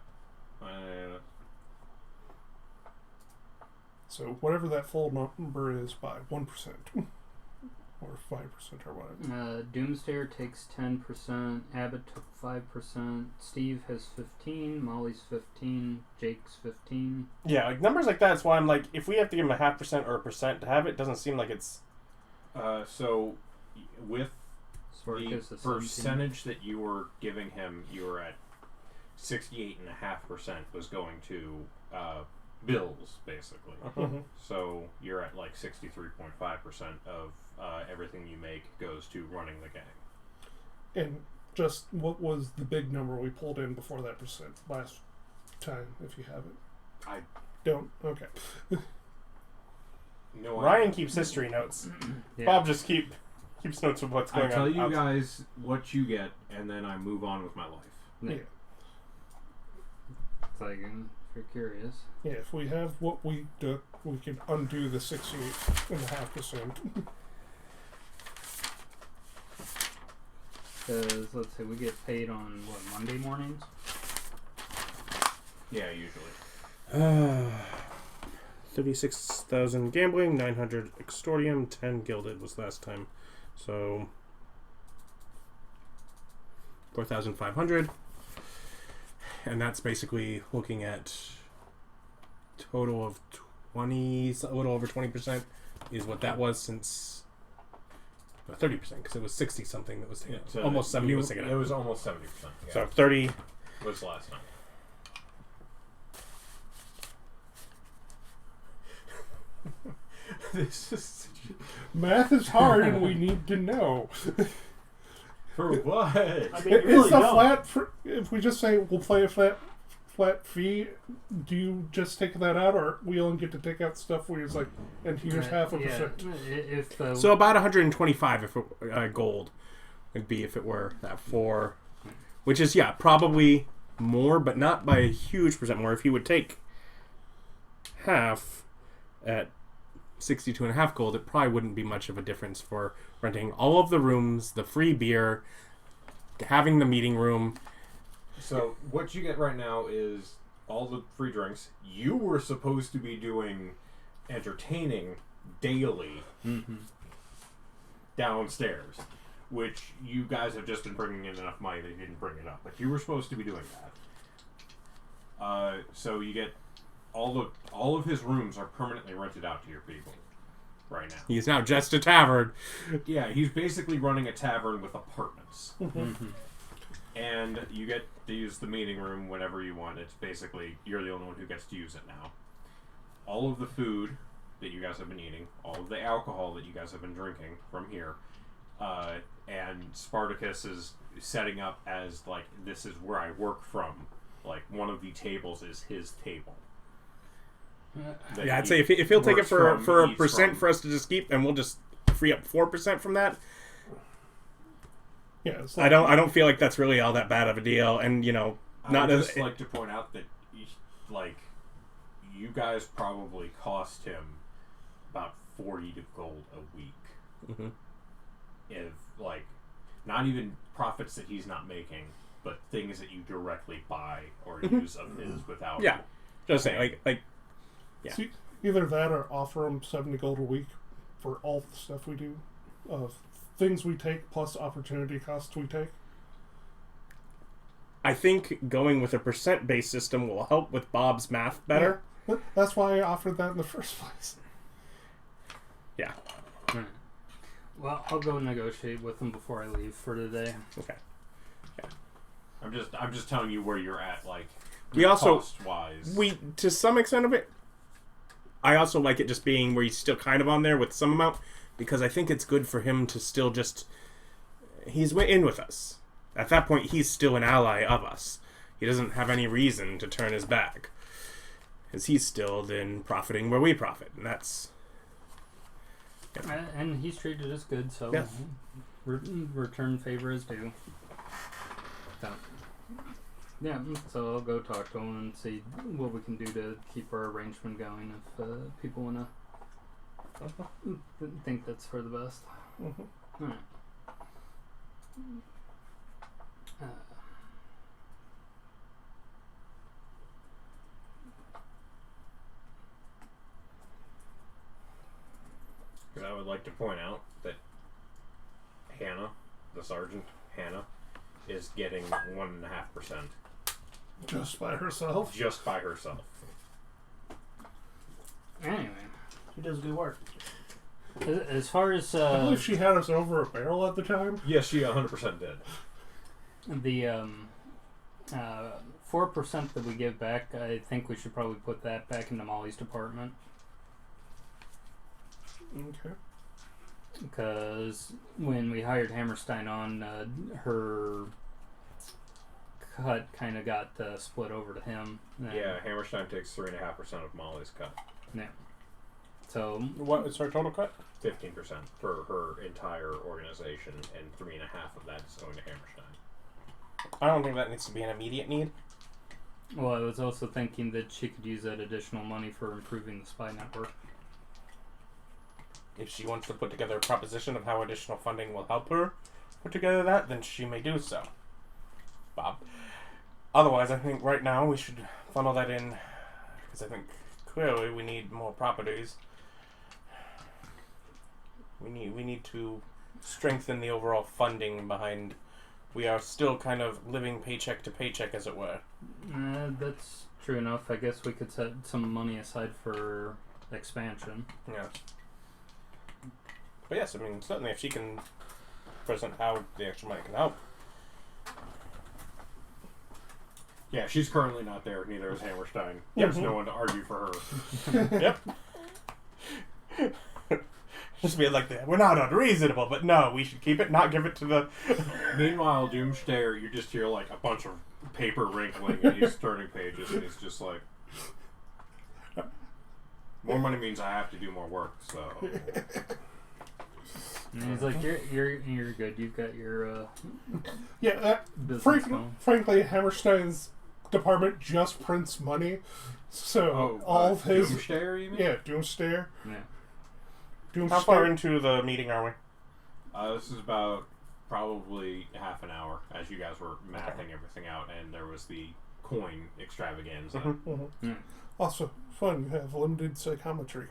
So whatever that full number is by 1%. Or 5% or whatever. Doomsdayer takes 10%, Abbott took 5%, Steve has 15, Molly's 15, Jake's 15. Yeah, like numbers like that. That's why I'm like, if we have to give him a 0.5% or a percent to have it, doesn't seem like it's. So, with Spartacus the is 17. percentage that you were giving him, you were at 68.5% was going to bills, basically. Mhm. So you're at like 63.5% of everything you make goes to running the gang. And just what was the big number we pulled in before that percent last time, if you have it? I don't. Okay. No, Ryan keeps history notes. Yeah. Bob just keeps notes of what's going on. I tell you outside. guys what you get, and then I move on with my life. Yeah. Yeah. It's like, if you're curious. Yeah, if we have what we do, we can undo the 68.5%. Because, let's say, we get paid on, what, Monday mornings? Yeah, usually. 36,000 gambling, 900 extortium, 10 gilded was last time. So 4,500. And that's basically looking at total of 20, a little over 20% is what that was since 30%, because it was 60 something that was taken out. Almost 70 was taken out. It was almost 70%. Yeah. So 30. Was last time. This is Math is hard, and we need to know. for what? I mean, you really It's a don't. if we just say we'll play a flat fee, do you just take that out, or we only get to take out stuff where it's like, and here's half a percent? If So about 125 if it, gold would be if it were that 4, which is probably more, but not by a huge percent more. If you would take half at 62.5 gold, it probably wouldn't be much of a difference for renting all of the rooms, the free beer, having the meeting room. So what you get right now is all the free drinks. You were supposed to be doing entertaining daily downstairs. which you guys have just been bringing in enough money that you didn't bring it up. But you were supposed to be doing that. So you get all of his rooms are permanently rented out to your people right now. He's now just a tavern. Yeah, he's basically running a tavern with apartments. And you get to use the meeting room whenever you want. It's basically, you're the only one who gets to use it now. All of the food that you guys have been eating, all of the alcohol that you guys have been drinking from here, and Spartacus is setting up as, like, this is where I work from. Like, one of the tables is his table. Yeah, I'd say if he'll take it for a percent for us to just keep, and we'll just free up 4% from that. Yeah, it's I don't feel like that's really all that bad of a deal, and I would just like to point out that, like, you guys probably cost him about 40 gold a week. If, like, not even profits that he's not making, but things that you directly buy or use of his without. Yeah, just saying, like. Yeah. See, either that or offer him 70 gold a week for all the stuff we do, things we take plus opportunity costs we take. I think going with a percent-based system will help with Bob's math better. Yeah. That's why I offered that in the first place. Yeah. Well, I'll go negotiate with him before I leave for today. Okay. Yeah. I'm just telling you where you're at, like, we also cost-wise. To some extent of it, I also like it just being where he's still kind of on there with some amount, because I think it's good for him to still just... He's in with us. At that point, he's still an ally of us. He doesn't have any reason to turn his back. Because he's still then profiting where we profit. And that's... Yeah. And he's treated us good, so yeah. Return favor is due. So, yeah, so I'll go talk to him and see what we can do to keep our arrangement going if people want to think that's for the best. Alright. I would like to point out that Hannah, the sergeant, is getting 1.5%. Just by herself? Just by herself. Anyway. She does good work. As far as... I believe she had us over a barrel at the time. Yes, she 100% did. The 4% that we give back, I think we should probably put that back into Molly's department. Okay. Because when we hired Hammerstein on, her cut kind of got split over to him. Yeah, Hammerstein takes 3.5% of Molly's cut. Yeah. So what is her total cut? 15% for her entire organization, and 3.5% of that is going to Hammerstein. I don't think that needs to be an immediate need. Well, I was also thinking that she could use that additional money for improving the spy network. If she wants to put together a proposition of how additional funding will help her put together that, then she may do so. Bob. Otherwise, I think right now we should funnel that in, because I think clearly we need more properties. We need to strengthen the overall funding behind. We are still kind of living paycheck to paycheck, as it were. That's true enough. I guess we could set some money aside for expansion. Yeah. But yes, I mean, certainly if she can present how the extra money can help. Yeah, she's currently not there. Neither is Hammerstein. There's no one to argue for her. Yep. Just be like that. We're not unreasonable, but no, we should keep it, not give it to the... Meanwhile, Doomstayer, you just hear like a bunch of paper wrinkling and he's turning pages and he's just like... More money means I have to do more work, so... And he's like, you're good. You've got your Yeah, business going. frankly, Hammerstein's department just prints money, so all of his... Doomstayer, you mean? Yeah, Doomstayer. Yeah. How far into the meeting are we? This is about probably half an hour as you guys were mapping everything out, and there was the coin extravaganza. Also, fun, you have limited psychometry.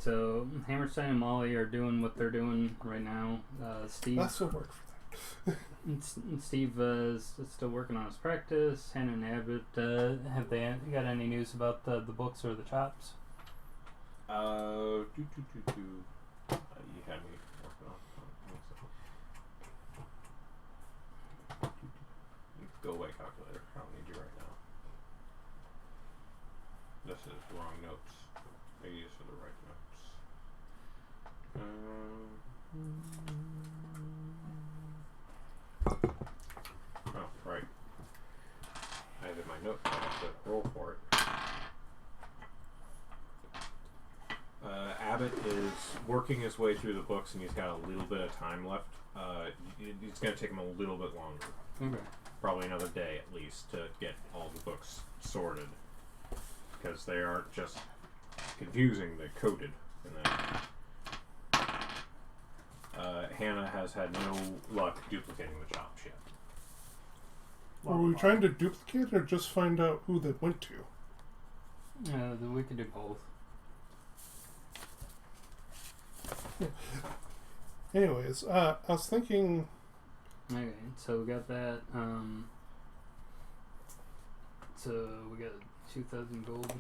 So Hammerstein and Molly are doing what they're doing right now. Steve. That's the word for Steve is still working on his practice. Hannah and Abbott, have they got any news about the books or the chops? You had me working on. Go away, calculator. I don't need you right now. This is wrong notes. Maybe these are the right notes. Oh, right. I have in my notes. I have to roll for it. Abbott is working his way through the books, and he's got a little bit of time left. It's going to take him a little bit longer. Okay. Probably another day at least to get all the books sorted, because they aren't just confusing; they're coded. And then Hannah has had no luck duplicating the chops yet. Are we trying to duplicate or just find out who they went to? Then we could do both. Anyways, I was thinking. Okay, so we got that. So we got 2,000 gold.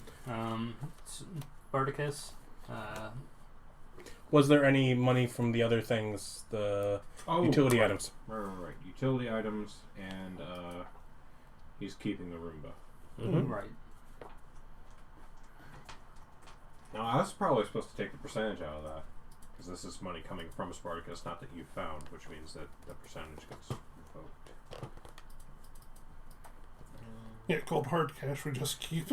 Spartacus. Was there any money from the other things, the utility items? Right. Utility items, and he's keeping the Roomba. Mm-hmm. Right. Now, I was probably supposed to take the percentage out of that, because this is money coming from Spartacus, not that you found, which means that the percentage gets revoked. Yeah, gold hard cash we just keep.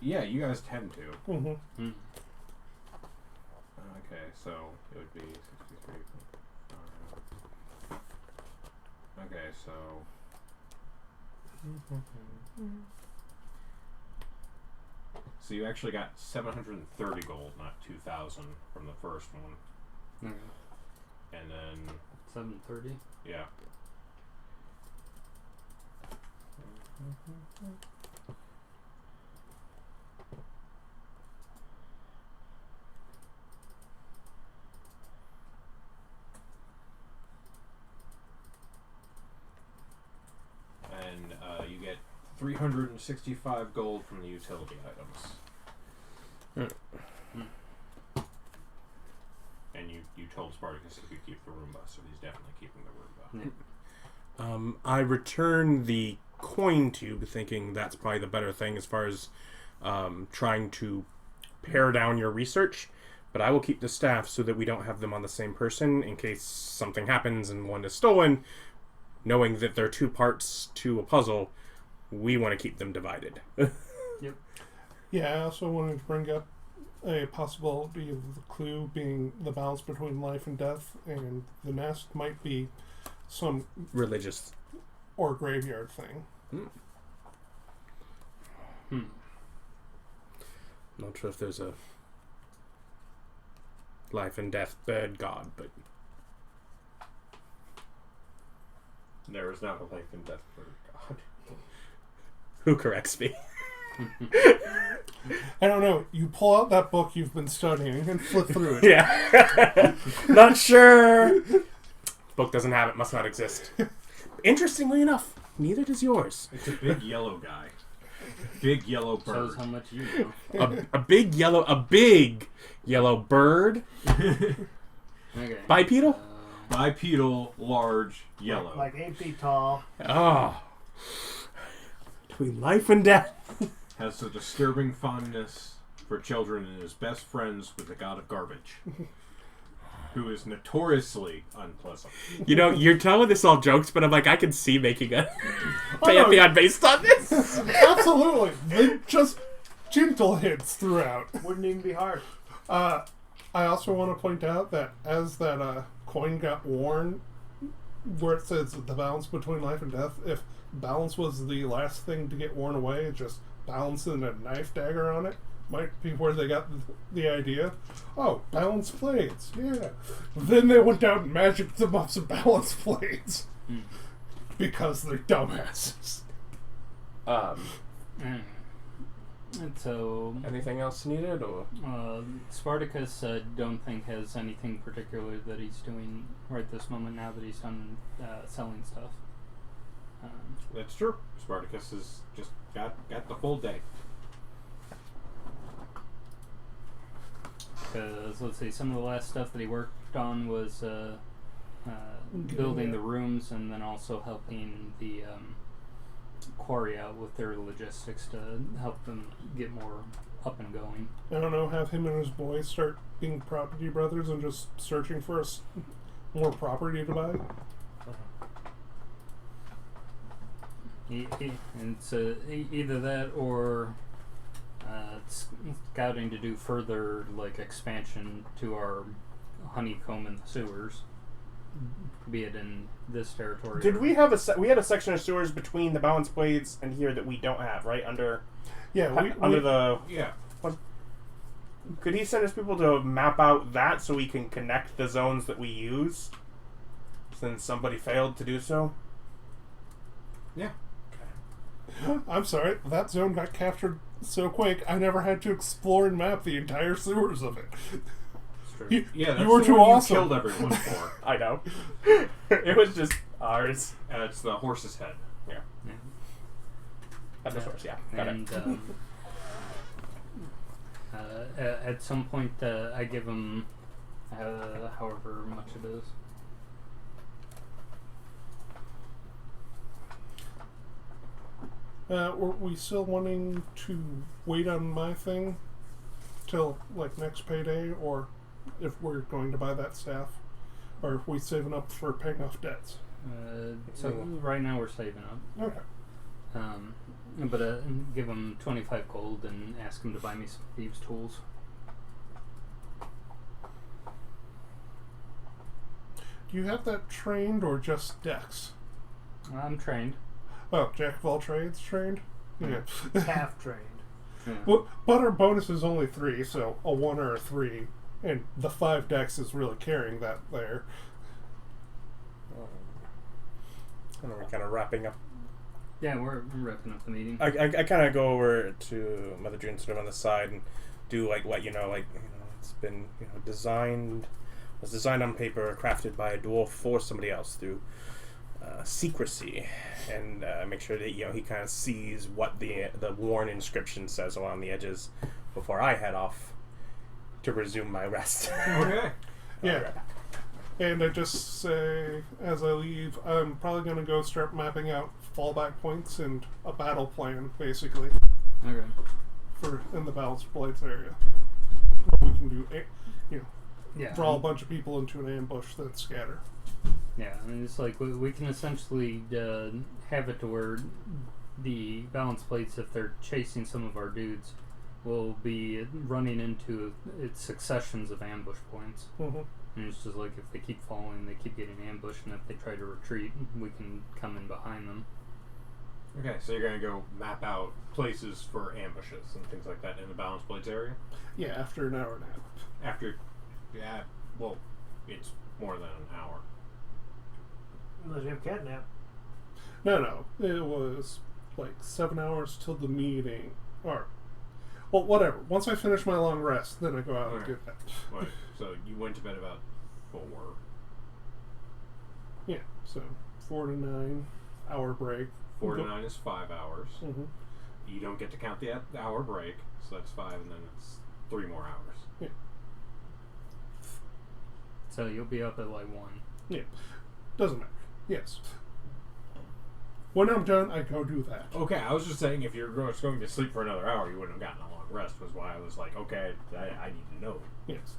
Yeah, you guys tend to. Mm-hmm. Mm. Okay, so it would be 63. Okay, so. So you actually got 730 gold, not 2,000 from the first one. Okay. And then, 730. yeah. And you get 365 gold from the utility items. And you told Spartacus he could keep the Roomba, so he's definitely keeping the Roomba. Yeah. I returned the coin tube, thinking that's probably the better thing as far as trying to pare down your research. But I will keep the staff so that we don't have them on the same person in case something happens and one is stolen. Knowing that they're two parts to a puzzle, we want to keep them divided. Yep. Yeah, I also wanted to bring up a possibility of the clue being the balance between life and death, and the nest might be some Religious. or graveyard thing. Not sure if there's a life and death bird god, but There is not a life and death for God. who corrects me? I don't know. You pull out that book you've been studying and flip through it. Yeah. Not sure. Book doesn't have it, must not exist. Interestingly enough, neither does yours. It's a big yellow guy. Big yellow bird. Shows how much you know. A big yellow bird. Okay. Bipedal? Bipedal, large, yellow. Like 8 feet tall. Oh. Between life and death. Has a disturbing fondness for children and is best friends with the god of garbage, who is notoriously unpleasant. You know, you're telling this all jokes, but I'm like, I can see making a pantheon based on this. Absolutely. They just gentle hits throughout. Wouldn't even be hard. I also want to point out that as that coin got worn, where it says the balance between life and death, if balance was the last thing to get worn away, just balance and a knife dagger on it might be where they got the idea. Oh, balance blades, yeah. Then they went out and magicked them up some balance blades. Because they're dumbasses. Mm. And so, Anything else needed, or Spartacus, don't think has anything particular that he's doing right this moment now that he's done selling stuff. That's true. Spartacus has just got the full day. Because, let's see, some of the last stuff that he worked on was building the rooms and then also helping the quarry out with their logistics to help them get more up and going. I don't know, have him and his boys start being property brothers and just searching for more property to buy. And so either that or scouting to do further like expansion to our honeycomb in the sewers, be it in this territory. did we have we had a section of sewers between the balance blades and here that we don't have, right? Under the Yeah. Could he send us people to map out that so we can connect the zones that we use? Since somebody failed to do so. Yeah. I'm sorry, that zone got captured so quick, I never had to explore and map the entire sewers of it. Yeah, that's you were the too one awesome. You killed everyone for. I know. It was just ours. It's the horse's head. Yeah. Yeah. At the source, yeah. Got And at some point, I give him however much it is. Were we still wanting to wait on my thing till like next payday, or if we're going to buy that staff, or if we saving up for paying off debts? So right now we're saving up. Okay. But give him 25 gold and ask him to buy me some thieves' tools. Do you have that trained or just Dex? I'm trained. Oh, Jack of all trades trained? Yeah. Half trained. Yeah. Well, but our bonus is only 3, so a 1 or a 3, and the 5 Dex is really carrying that there. And we're kind of wrapping up. Yeah, we're wrapping up the meeting. I kind of go over to Mother June sort of on the side and do it's been was designed on paper, crafted by a dwarf for somebody else through secrecy, and make sure that he kind of sees what the worn inscription says along the edges before I head off to resume my rest. Okay. Yeah. Alright. And I just say, as I leave, I'm probably going to go start mapping out fallback points and a battle plan, basically, Okay. for in the Balanced Blades area. Where we can do, Yeah. draw a bunch of people into an ambush, then scatter. Yeah, I mean, it's like we can essentially have it to where the balance plates, if they're chasing some of our dudes, will be running into its successions of ambush points. Mm-hmm. And it's just like if they keep falling, they keep getting ambushed, and if they try to retreat, we can come in behind them. Okay, so you're gonna go map out places for ambushes and things like that in the Balance Blades area? Yeah, after an hour and a half. After, it's more than an hour. Unless you have catnap. No, it was like 7 hours till the meeting, or well, whatever. Once I finish my long rest, then I go out and Okay. do that. Right. So you went to bed about 4. Yeah, so 4 to 9 hour break. 4 to 9 is 5 hours. Mm-hmm. You don't get to count the hour break, so that's 5, and then it's 3 more hours. Yeah. So you'll be up at like 1. Yeah, doesn't matter. Yes. When I'm done, I go do that. Okay, I was just saying if you're going to sleep for another hour, you wouldn't have gotten a long rest, was why I was like, okay, I need to know. Yes.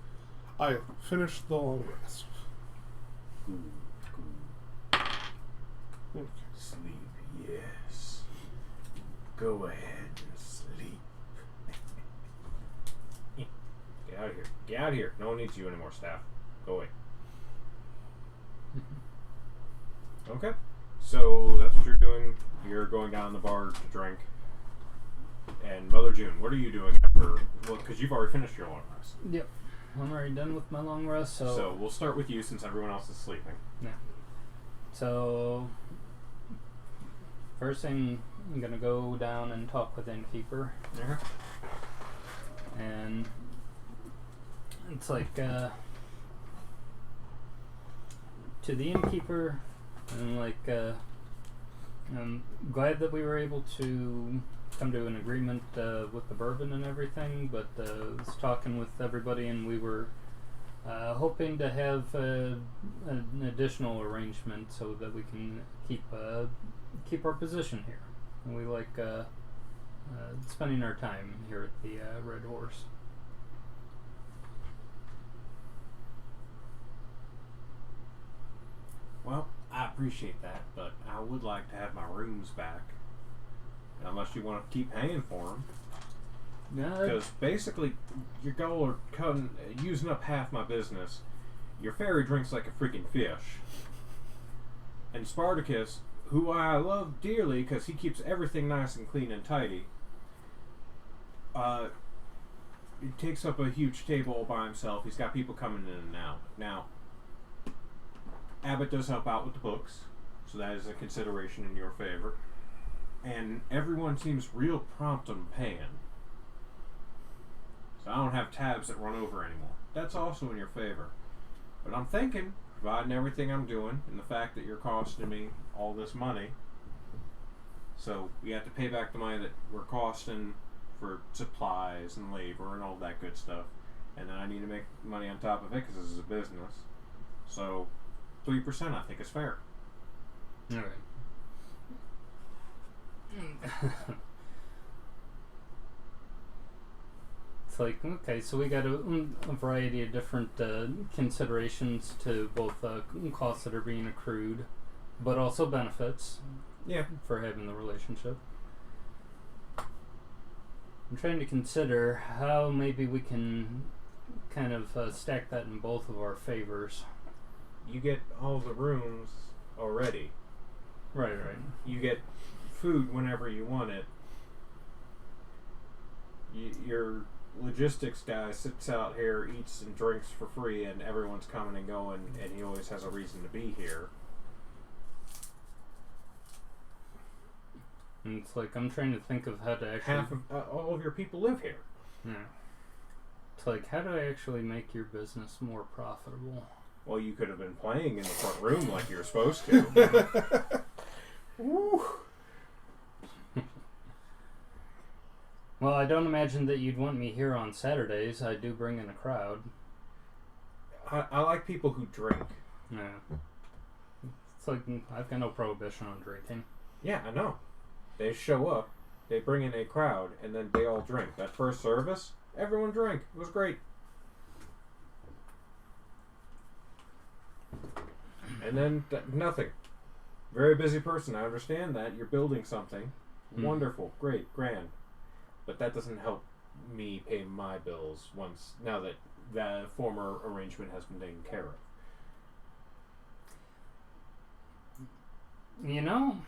I finished the long rest. Okay. Sleep, yes. Go ahead and sleep. Get out of here. Get out of here. No one needs you anymore, staff. Go away. Okay. So that's what you're doing. You're going down the bar to drink. And Mother June, what are you doing after? Well, because you've already finished your long rest. Yep. I'm already done with my long rest, So we'll start with you since everyone else is sleeping. So first thing, I'm gonna go down and talk with innkeeper, and it's like to the innkeeper, and like I'm glad that we were able to come to an agreement with the bourbon and everything, but I was talking with everybody, and we were hoping to have an additional arrangement so that we can keep our position here. And we like spending our time here at the Red Horse. Well, I appreciate that, but I would like to have my rooms back. Unless you want to keep paying for them. Because basically, your goal are using up half my business. Your fairy drinks like a freaking fish. And Spartacus, who I love dearly because he keeps everything nice and clean and tidy, he takes up a huge table all by himself. He's got people coming in and out. Now, Abbott does help out with the books, so that is a consideration in your favor. And everyone seems real prompt on paying. So I don't have tabs that run over anymore. That's also in your favor. But I'm thinking, providing everything I'm doing, and the fact that you're costing me all this money, so we have to pay back the money that we're costing for supplies and labor and all that good stuff. And then I need to make money on top of it because this is a business. So 3% I think is fair. All right. It's like, okay, so we got a variety of different considerations to both costs that are being accrued, but also benefits. Yeah. For having the relationship. I'm trying to consider how maybe we can kind of stack that in both of our favors. You get all the rooms already. Right. You get food whenever you want it. Your logistics guy sits out here, eats and drinks for free, and everyone's coming and going, and he always has a reason to be here. And it's like, I'm trying to think of how to actually... Half of all of your people live here. Yeah. It's like, how do I actually make your business more profitable? Well, you could have been playing in the front room like you're supposed to. Woo. Well, I don't imagine that you'd want me here on Saturdays. I do bring in a crowd. I like people who drink. Yeah. It's like, I've got no prohibition on drinking. Yeah, I know. They show up, they bring in a crowd, and then they all drink. That first service, everyone drank. It was great. And then nothing. Very busy person. I understand that. You're building something. Wonderful. Great. Grand. But that doesn't help me pay my bills now that the former arrangement has been taken care of. You know,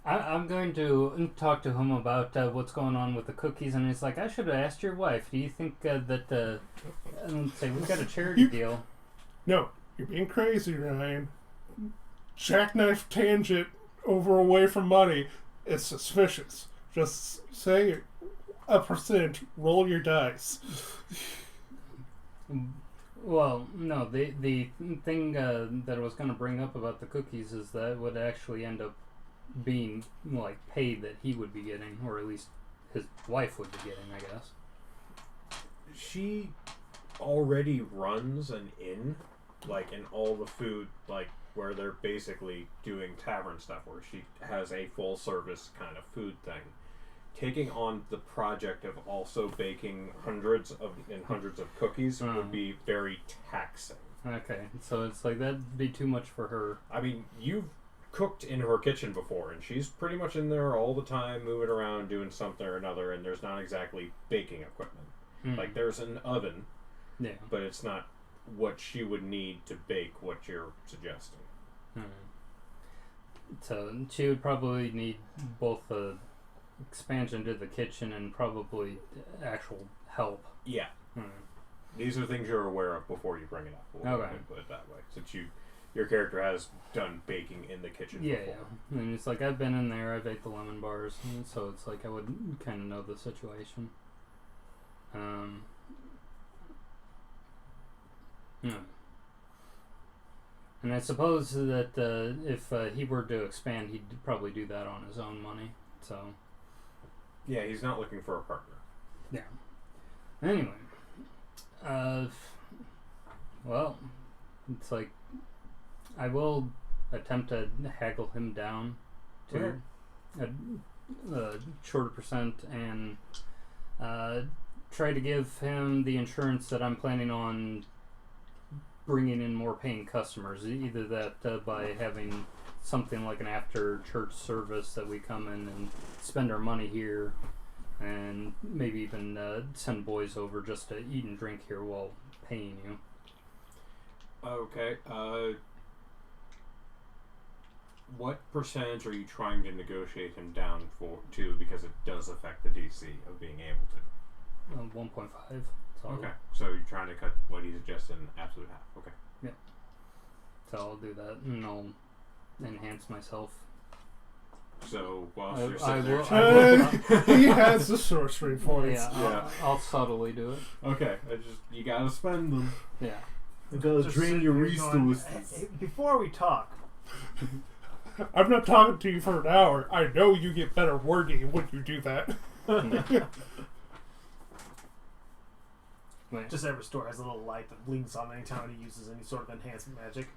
I'm going to talk to him about what's going on with the cookies, and it's like, I should have asked your wife. Do you think that, let's say, we've got a charity deal. No, you're being crazy, Ryan. Jackknife tangent away from money is suspicious. Just say a percent, roll your dice. Well, no, the thing that I was going to bring up about the cookies is that it would actually end up being like paid that he would be getting, or at least his wife would be getting, I guess. She already runs an inn, like in all the food, like where they're basically doing tavern stuff, where she has a full service kind of food thing. Taking on the project of also baking hundreds of cookies would be very taxing. Okay, so it's like that'd be too much for her. I mean, you've cooked in her kitchen before, and she's pretty much in there all the time, moving around, doing something or another, and there's not exactly baking equipment. Like, there's an oven, yeah, but it's not what she would need to bake what you're suggesting. So she would probably need both the expansion to the kitchen and probably actual help. Yeah. These are things you're aware of before you bring it up. We'll Okay. put it that way. Since you your character has done baking in the kitchen Yeah, before. yeah. And it's like I've been in there. I've ate the lemon bars, and so it's like I would kind of know the situation. Yeah. And I suppose that if he were to expand, he'd probably do that on his own money. So. Yeah, he's not looking for a partner. Yeah. Anyway, well, it's like I will attempt to haggle him down to a shorter percent and try to give him the insurance that I'm planning on bringing in more paying customers. Either that by having something like an after church service that we come in and spend our money here, and maybe even send boys over just to eat and drink here while paying you. Okay. What percentage are you trying to negotiate him down to? Because it does affect the DC of being able to. 1.5. So Okay. So you're trying to cut what he suggested in absolute half. Okay. Yeah. So I'll do that, and I'll enhance myself. So while I you're sitting there, He has the sorcery points. Yeah, I'll subtly do it. okay, you gotta spend them. Yeah. You gotta Just drain sitting your here going, resources. "Hey, before we talk, I'm not talking to you for an hour. I know you get better wording when you do that. Wait. just every store has a little light that blinks on anytime he uses any sort of enhanced magic."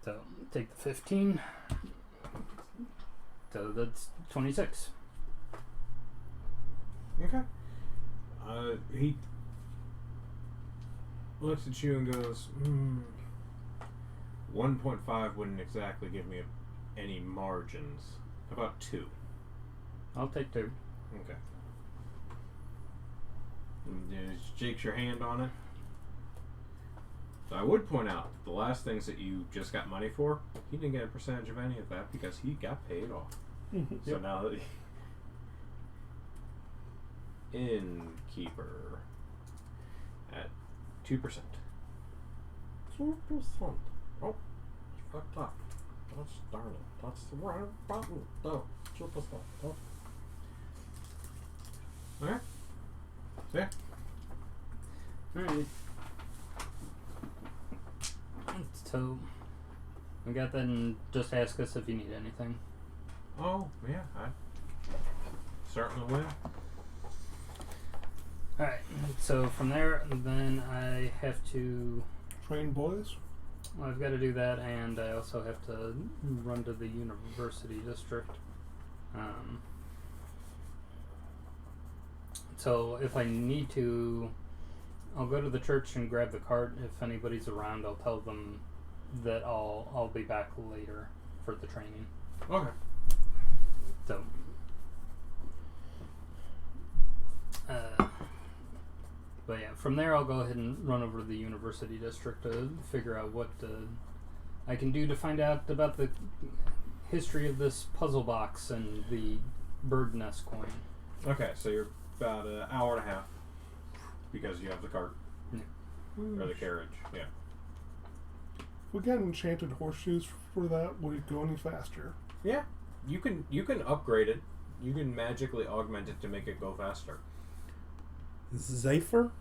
So take the 15. So that's 26. Okay. He looks at you and goes, 1.5 wouldn't exactly give me any margins. How about 2? I'll take 2. Okay. And shakes your hand on it. So I would point out, the last things that you just got money for, he didn't get a percentage of any of that because he got paid off. So now that innkeeper at 2%. 2%. Oh, fucked up. That's darn it. That's the right button. No, 2%. Oh. Okay. Yeah. Alright. So, we got that, and just ask us if you need anything. Oh, yeah. I certainly will. Alright, so from there, then I have to. Train boys? Well, I've got to do that, and I also have to run to the university district. So if I need to, I'll go to the church and grab the cart. If anybody's around, I'll tell them that I'll be back later for the training. Okay. So, but yeah, from there I'll go ahead and run over to the university district to figure out what I can do to find out about the history of this puzzle box and the bird nest coin. Okay, so you're about an hour and a half because you have the cart or the carriage. Yeah. We got enchanted horseshoes for that. Would it go any faster? Yeah. You can upgrade it. You can magically augment it to make it go faster. Zephyr?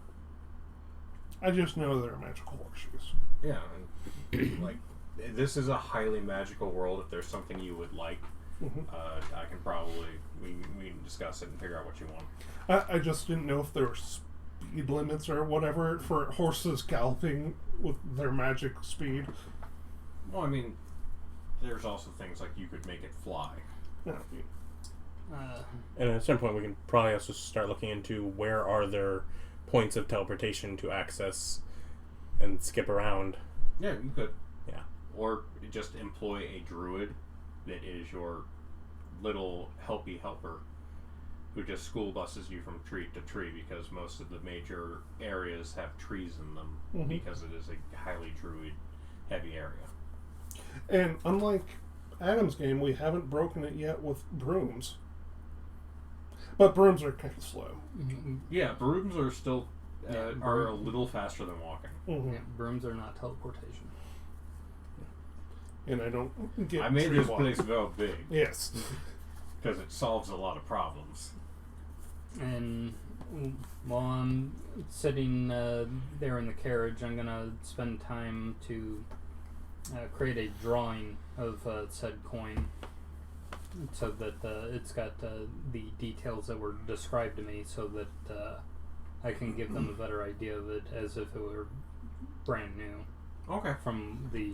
I just know they're magical horseshoes. Yeah, and like this is a highly magical world. If there's something you would like, I can probably we can discuss it and figure out what you want. I just didn't know if there were speed limits or whatever for horses galloping with their magic speed. Well, I mean, there's also things like you could make it fly. Yeah. And at a certain point, we can probably also start looking into where are there points of teleportation to access and skip around. Yeah, you could. Yeah. Or just employ a druid that is your little helpy helper who just school buses you from tree to tree because most of the major areas have trees in them because it is a highly druid heavy area. And unlike Adam's game, we haven't broken it yet with brooms. But brooms are kind of slow. Yeah, brooms are still Yeah, are a little faster than walking. Mm-hmm. Yeah, brooms are not teleportation. And I don't get I made tree this walk. place very big Yes. because it solves a lot of problems. And while I'm sitting there in the carriage, I'm gonna spend time to create a drawing of said coin, so that it's got the details that were described to me, so that I can give them a better idea of it as if it were brand new Okay. from the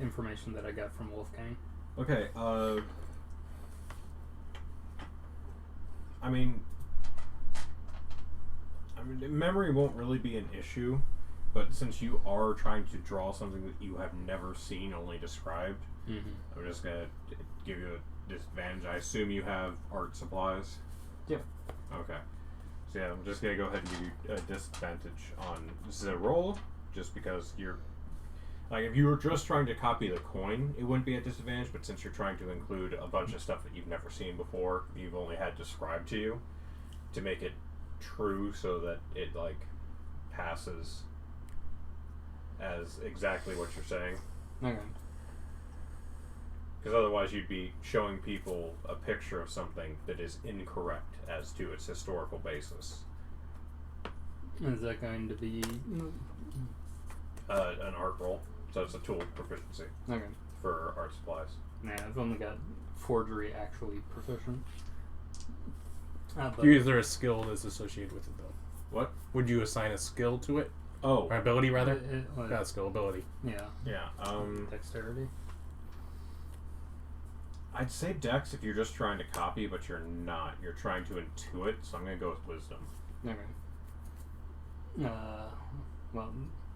information that I got from Wolfgang. Okay. I mean, memory won't really be an issue, but since you are trying to draw something that you have never seen, only described, I'm just gonna give you a disadvantage. I assume you have art supplies. Yep. Okay. So yeah, I'm just gonna go ahead and give you a disadvantage on this is a roll, just because you're like if you were just trying to copy the coin, it wouldn't be a disadvantage. But since you're trying to include a bunch of stuff that you've never seen before, you've only had described to you, to make it true, so that it like passes as exactly what you're saying. Okay. Because otherwise, you'd be showing people a picture of something that is incorrect as to its historical basis. Is that going to be An art roll, so it's a tool proficiency okay? for art supplies. Nah, I've only got forgery actually proficient. But Is there a skill that's associated with it, though? What? Would you assign a skill to it? Oh, Or ability, rather? What? Not skill, ability. Yeah. yeah. Dexterity. I'd say Dex if you're just trying to copy, but you're not. You're trying to intuit, so I'm gonna go with Wisdom. Okay. Well,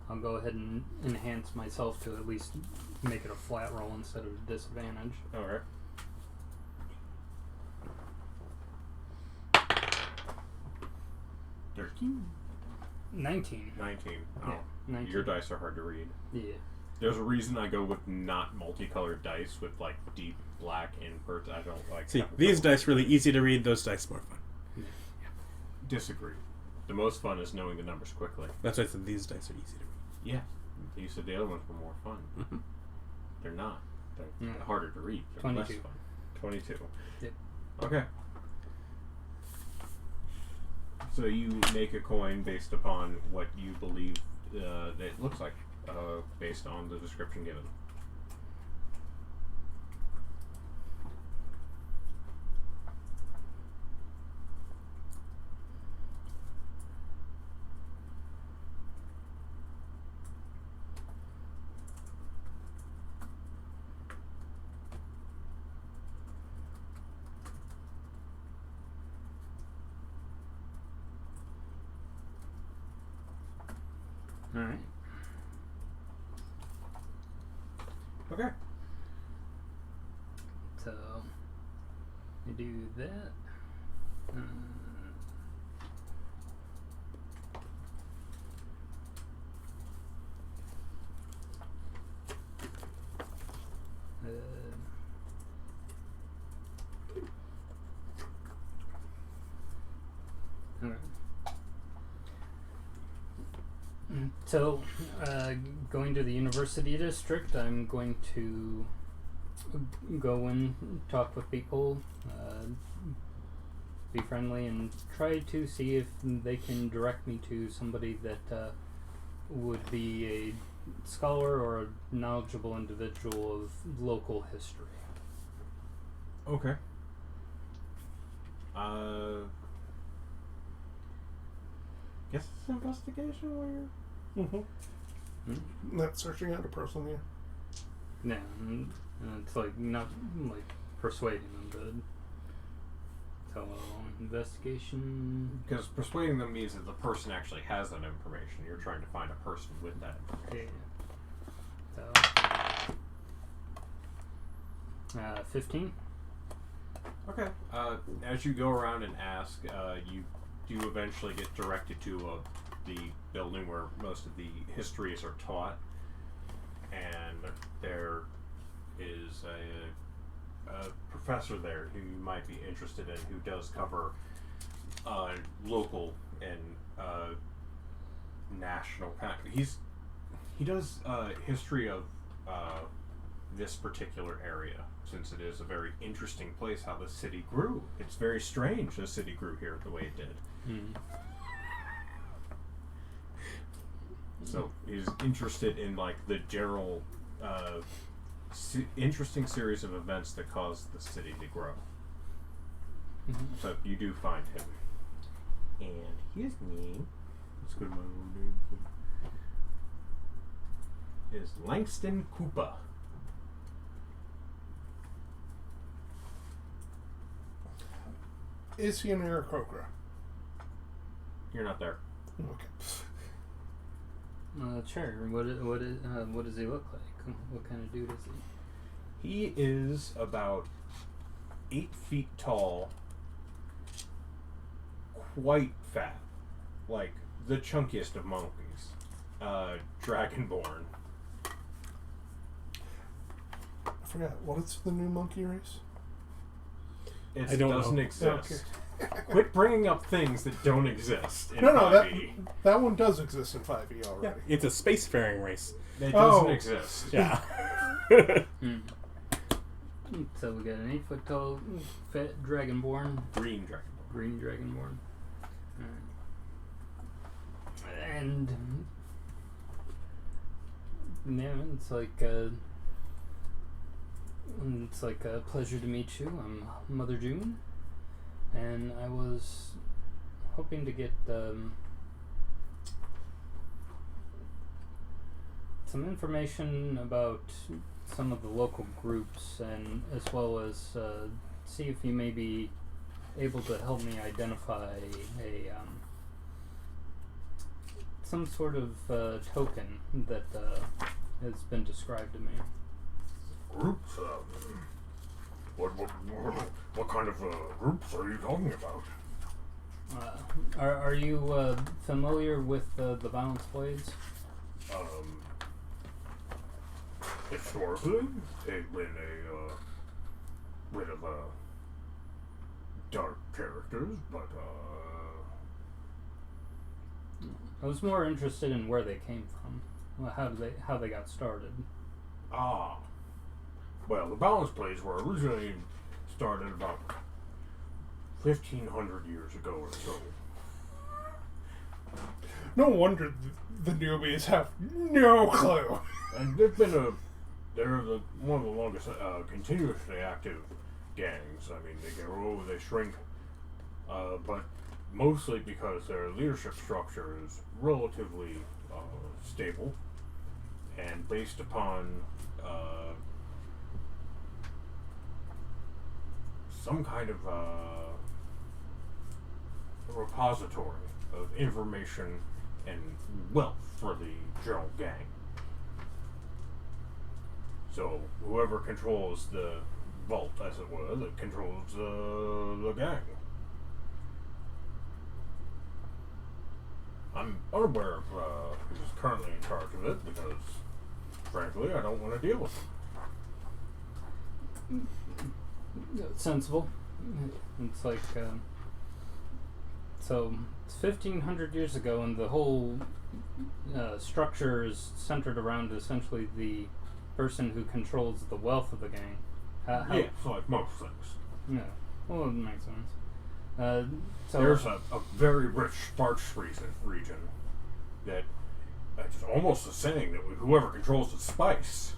I'll go ahead and enhance myself to at least make it a flat roll instead of a disadvantage. All right. Thirteen. 19. 19. Oh, Yeah, 19. your dice are hard to read. Yeah. There's a reason I go with not multicolored dice with like deep black inverts. I don't like. See, having these trouble. dice really easy to read, those dice more fun. Disagree. The most fun is knowing the numbers quickly. That's why I said these dice are easy to read. Yeah. You said the other ones were more fun. Mm-hmm. They're not. They're Yeah. harder to read. They're 22. less fun. 22. Yep. Okay. So you make a coin based upon what you believe that it looks like, based on the description given. All right. Okay. So I do that. Alright. So, going to the university district, I'm going to go and talk with people, be friendly, and try to see if they can direct me to somebody that would be a scholar or a knowledgeable individual of local history. Okay. Guess it's investigation where you're... Not searching out a person, yeah. Yeah, and it's like not like persuading them, but so investigation. Because persuading them means that the person actually has that information. You're trying to find a person with that information. Yeah. So, 15. Okay. As you go around and ask, you do eventually get directed to the building where most of the histories are taught, and there is a professor there who you might be interested in, who does cover local and national kind. He does history of this particular area, since it is a very interesting place. How the city grew. It's very strange the city grew here the way it did. So he's interested in like the general interesting series of events that caused the city to grow. So you do find him, and his name, let's go to my own name, is Langston Koopa. Is he an Aarakocra? You're not there. Okay. Sure. What does he look like? What kind of dude is he? He is about 8 feet tall, quite fat, like the chunkiest of monkeys. Dragonborn. I forgot. What is the new monkey race? It I don't doesn't know. exist. Quit bringing up things that don't exist in No, 5e. that one does exist in 5e already. Yeah, it's a spacefaring race. It doesn't Oh. exist. Yeah. So we got an 8 foot tall, fat dragonborn, Green Dragonborn. green dragonborn, and yeah, it's like a pleasure to meet you. I'm Mother June, and I was hoping to get some information about some of the local groups, and as well as see if you may be able to help me identify a some sort of token that has been described to me. Groups? What kind of groups are you talking about? Are you familiar with the Balance Blades? Historically, they've been a bit of dark characters, but I was more interested in where they came from, how they got started. Well, the balance plays were originally started about 1,500 years ago or so. No wonder the newbies have no clue. And they're one of the longest continuously active gangs. I mean, they grow, they shrink, but mostly because their leadership structure is relatively stable and based upon some kind of repository of information and wealth for the general gang. So whoever controls the vault, as it were, that controls the gang. I'm unaware of who's currently in charge of it because, frankly, I don't want to deal with them. Sensible. It's like so it's 1,500 years ago, and the whole structure is centered around essentially the person who controls the wealth of the gang. Yes, like most things. Yeah, well, it makes sense. So There's a very rich sparks region that it's almost a saying that whoever controls the spice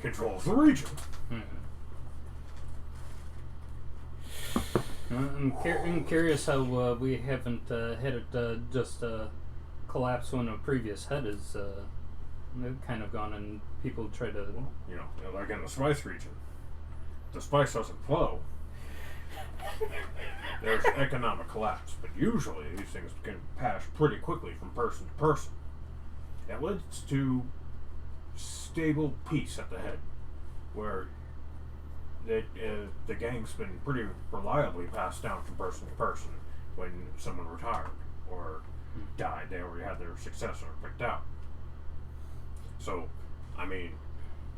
controls the region. I'm curious how we haven't had it just collapse when a previous head is kind of gone, and people try to. You know, like in the spice region, the spice doesn't flow. There's economic collapse, but usually these things can pass pretty quickly from person to person. It leads to stable peace at the head, where the gang's been pretty reliably passed down from person to person. When someone retired or died, they already had their successor picked out. So, I mean,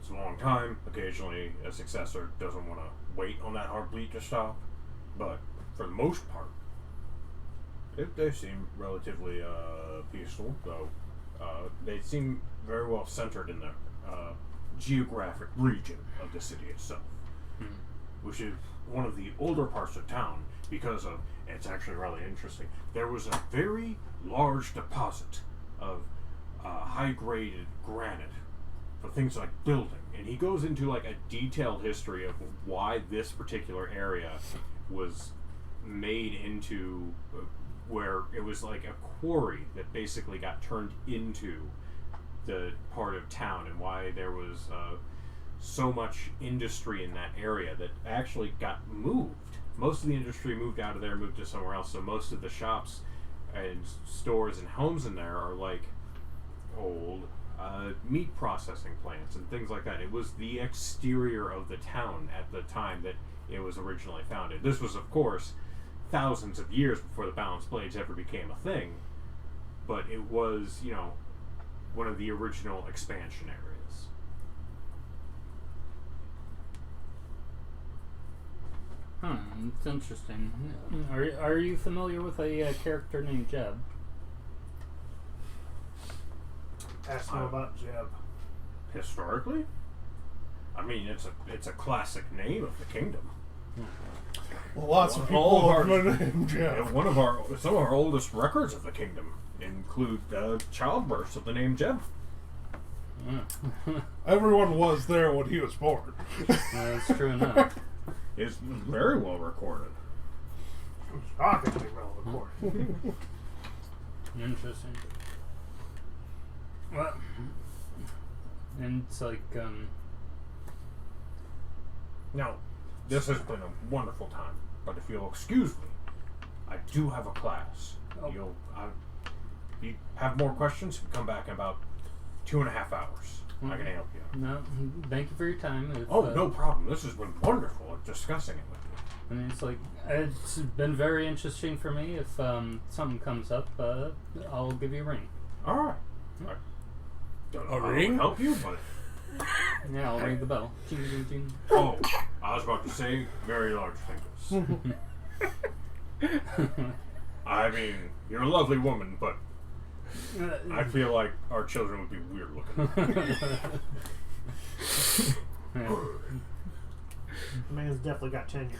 it's a long time. Occasionally, a successor doesn't want to wait on that heartbeat to stop, But for the most part, they seem relatively peaceful, though they seem very well centered in the geographic region of the city itself, which is one of the older parts of town because of, it's actually really interesting, there was a very large deposit of high-graded granite for things like building, and he goes into like a detailed history of why this particular area was made into where it was like a quarry that basically got turned into the part of town, and why there was so much industry in that area that actually got moved. Most of the industry moved out of there, moved to somewhere else, so most of the shops and stores and homes in there are like old meat processing plants and things like that. It was the exterior of the town at the time that it was originally founded. This was, of course, thousands of years before the balanced blades ever became a thing, but it was, you know, one of the original expansion areas. It's interesting. Are you familiar with a character named Jeb? Ask him about Jeb. Historically, I mean, it's a classic name of the kingdom. Well, lots of All people of have our- named Jeff. Some of our oldest records of the kingdom include childbirths of the name Jeb. Everyone was there when he was born. That's true enough. It's very well recorded. Shockingly well recorded. Interesting. Well, and it's like, Now, this has been a wonderful time, but if you'll excuse me, I do have a class. Oh. You have more questions? You come back in about 2.5 hours. I can help you. no, thank you for your time. If, No problem. This has been wonderful discussing it with you. I mean, it's like, it's been very interesting for me. If something comes up, I'll give you a ring. All right. I don't know A how ring? to help you, but Yeah, I'll ring the bell. Ching, ching, ching. oh, I was about to say very large fingers. I mean, you're a lovely woman, but I feel like our children would be weird looking. Yeah. The man's definitely got tenure.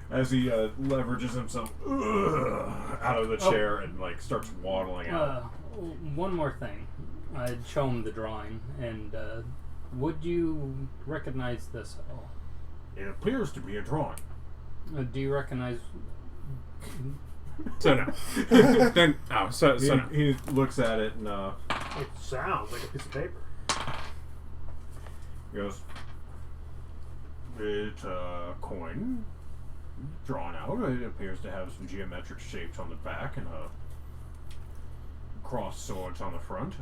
As he leverages himself out of the chair and like starts waddling out. One more thing. I'd show him the drawing, and would you recognize this at all? It appears to be a drawing. Do you recognize? So no. Then so no. He looks at it and It sounds like a piece of paper. goes, "It's a coin drawn out. It appears to have some geometric shapes on the back and a crossed swords on the front.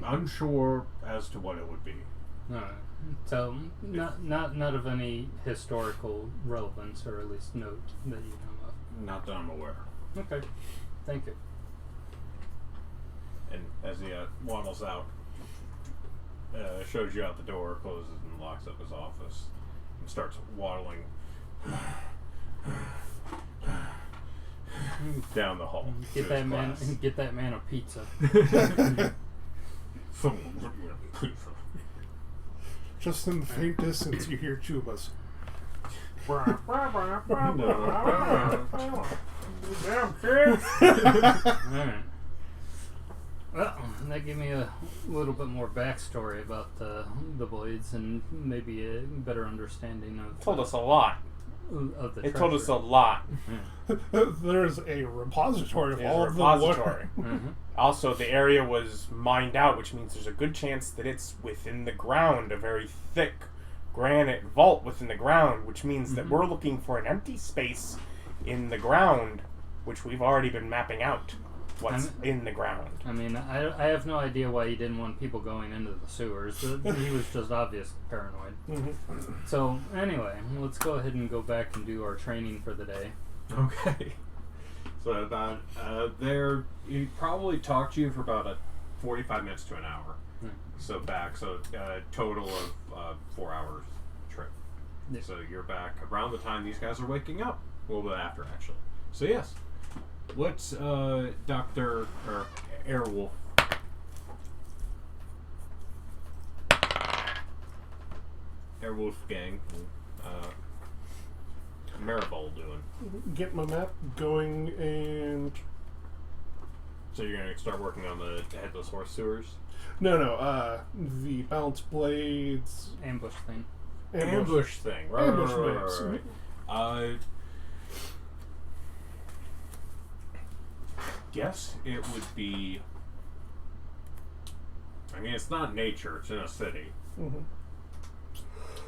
Unsure as to what it would be." So not of any historical relevance, or at least note that you know of. Not that I'm aware. Okay, thank you. And as he waddles out, shows you out the door, closes and locks up his office, and starts waddling down the hall. Get to that his man. class. Get that man a pizza. Someone get me a pizza. Just in the faint distance, you hear Chubas. Damn kid! Alright. Well, that gave me a little bit more backstory about the blades and maybe a better understanding of. It told us a lot. Of the It told us a treasure. lot. There's a repository of There's all a of the repository. Mhm. Also, the area was mined out, which means there's a good chance that it's within the ground, a very thick granite vault within the ground, which means that we're looking for an empty space in the ground, which we've already been mapping out what's in the ground. I mean, I have no idea why he didn't want people going into the sewers. He was just obviously paranoid. So, anyway, let's go ahead and go back and do our training for the day. Okay. So about he probably talked to you for about 45 minutes to an hour. So back. So total of 4 hours trip. Yeah. So you're back around the time these guys are waking up. A little bit after, actually. So yes, what's Dr. or Airwolf? Airwolf gang. Maribel doing. Get my map going, and So you're gonna start working on the headless horse sewers. no, the balance blades, Ambush thing. Ambush thing. Right, ambush right, right, blades. right, right. Guess it would be. I mean, it's not nature; it's in a city. Mhm.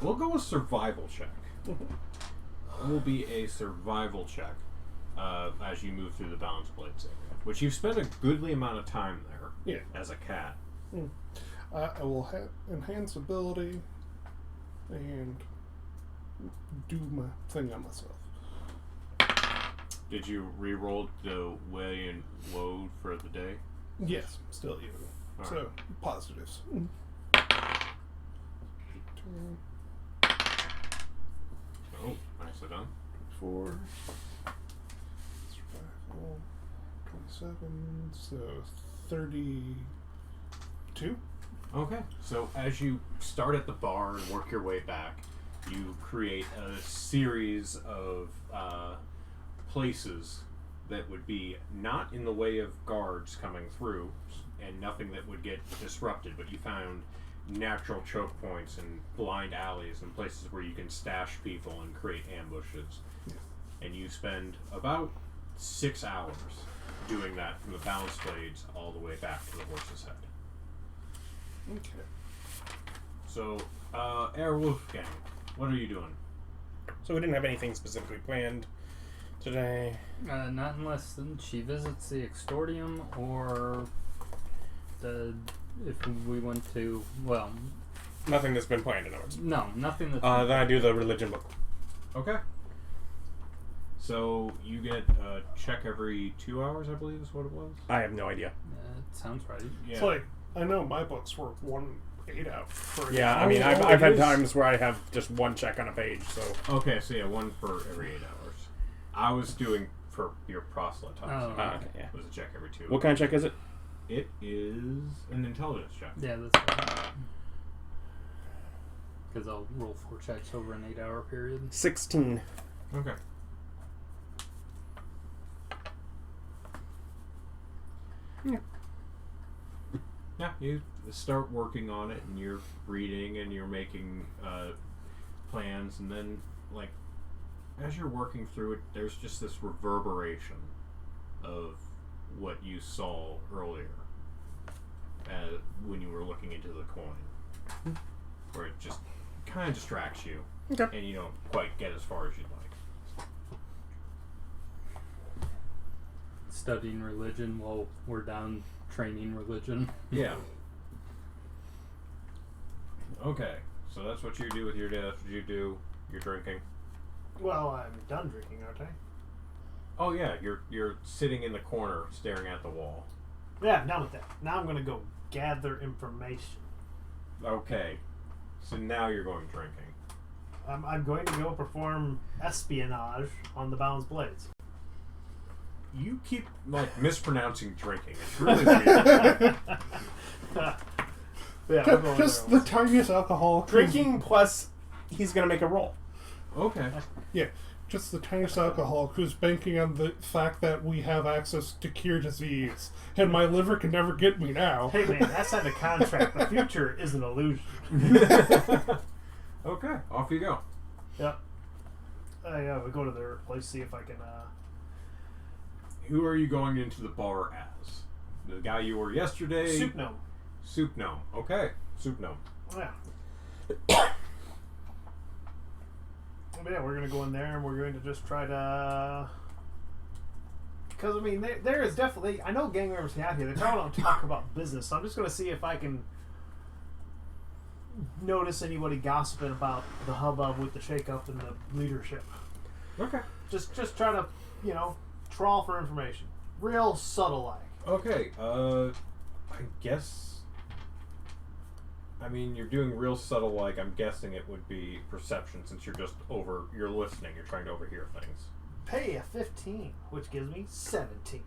We'll go with survival check. Mhm. Will be a survival check as you move through the balance blades area, which you've spent a goodly amount of time there. Yeah. As a cat. I will enhance ability and do my thing on myself. Did you re-roll the way and load for the day? Yes, still even. All So right. positives. 18, Oh, nicely done. 4, survival, 27, so 32. Okay, so as you start at the bar and work your way back, you create a series of places that would be not in the way of guards coming through and nothing that would get disrupted, but you found natural choke points and blind alleys and places where you can stash people and create ambushes. And you spend about 6 hours doing that from the balance blades all the way back to the horse's head. Okay. So, Wolfgang, what are you doing? So we didn't have anything specifically planned today. Not unless she visits the Extordium or if we want to. Well, Nothing that's been planned in ours. no, nothing that's. Then I do the religion book. Okay. So you get a check every 2 hours, I believe is what it was. I have no idea. It sounds right. Yeah. It's like, I know my books were 1/8 out for Yeah, I Oh, mean, oh, I've had is- times where I have just one check on a page, so. Okay, so yeah, one for every 8 hours. I was doing for your proselytizing. Oh, okay, yeah. It was a check every 2 What kind of check is it? It is an intelligence check. Yeah, that's because I'll roll 4 checks over an 8-hour period. 16. Okay. Yeah, you start working on it, and you're reading, and you're making plans, and then, like, as you're working through it, there's just this reverberation of what you saw earlier when you were looking into the coin, where it just kind of distracts you, Okay. and you don't quite get as far as you'd like. Studying religion while we're down training religion. Yeah. Okay, so that's what you do with your day. That's what you do. You're drinking. Well, I'm done drinking, aren't I? Oh yeah, you're sitting in the corner staring at the wall. Yeah, I'm done with that. Now I'm gonna go gather information. Okay, so now you're going drinking. I'm going to go perform espionage on the Balance Blades. You keep mispronouncing drinking. It's really weird. Yeah, we're going Just there the tiniest alcohol. Drinking plus he's going to make a roll. Okay. Yeah, just the tiniest alcoholic who's banking on the fact that we have access to cure disease, and my liver can never get me now. Hey man, that's not a contract. The future is an illusion. Okay, off you go. Yep. We go to their place, see if I can. Who are you going into the bar as? The guy you were yesterday? Soup gnome. Soup gnome. Okay, soup gnome. Yeah. But yeah, we're gonna go in there and we're going to just try to. Because I mean, there is definitely. I know gang members have here. They probably don't talk about business, so I'm just gonna see if I can notice anybody gossiping about the hubbub with the shakeup and the leadership. Okay. Just try to, trawl for information. Real subtle like. Okay, I guess I mean, you're doing real subtle, like, I'm guessing it would be perception, since you're listening, you're trying to overhear things. Pay a 15, which gives me 17.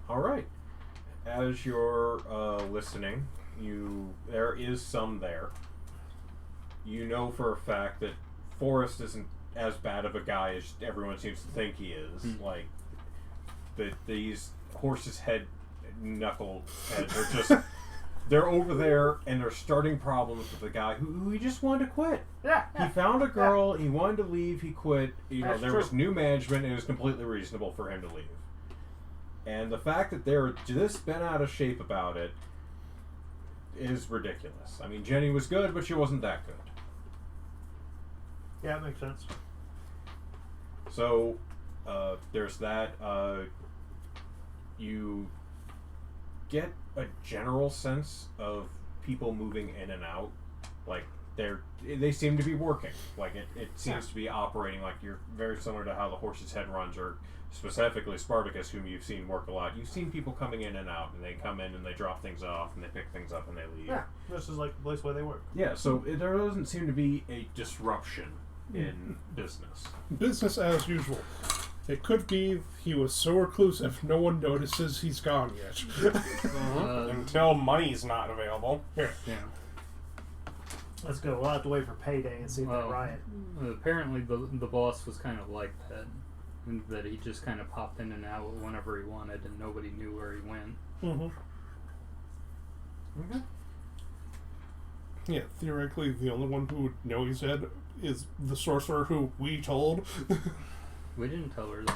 Alright. As you're listening, there is some there. You know for a fact that Forrest isn't as bad of a guy as everyone seems to think he is. Like, these horses' knuckleheads are just... They're over there, and they're starting problems with a guy who he just wanted to quit. Yeah. He found a girl, he wanted to leave, he quit. That's There true. was new management, and it was completely reasonable for him to leave. And the fact that they're this bent out of shape about it is ridiculous. I mean, Jenny was good, but she wasn't that good. Yeah, it makes sense. So, there's that. You get a general sense of people moving in and out. Like, they seem to be working. Like, it seems to be operating like you're very similar to how the Horse's Head runs, or specifically Spartacus, whom you've seen work a lot. You've seen people coming in and out, and they come in and they drop things off, and they pick things up, and they leave. Yeah, this is like the place where they work. Yeah, so there doesn't seem to be a disruption in business. Business as usual. It could be he was so reclusive no one notices he's gone yet. Until money's not available. Yeah. Yeah. Let's go. We'll have to wait for payday and see if they riot. Apparently the boss was kind of like that. And that he just kind of popped in and out whenever he wanted, and nobody knew where he went. Mm-hmm. Okay. Yeah, theoretically, the only one who would know he's dead is the sorcerer who we told. We didn't tell her that.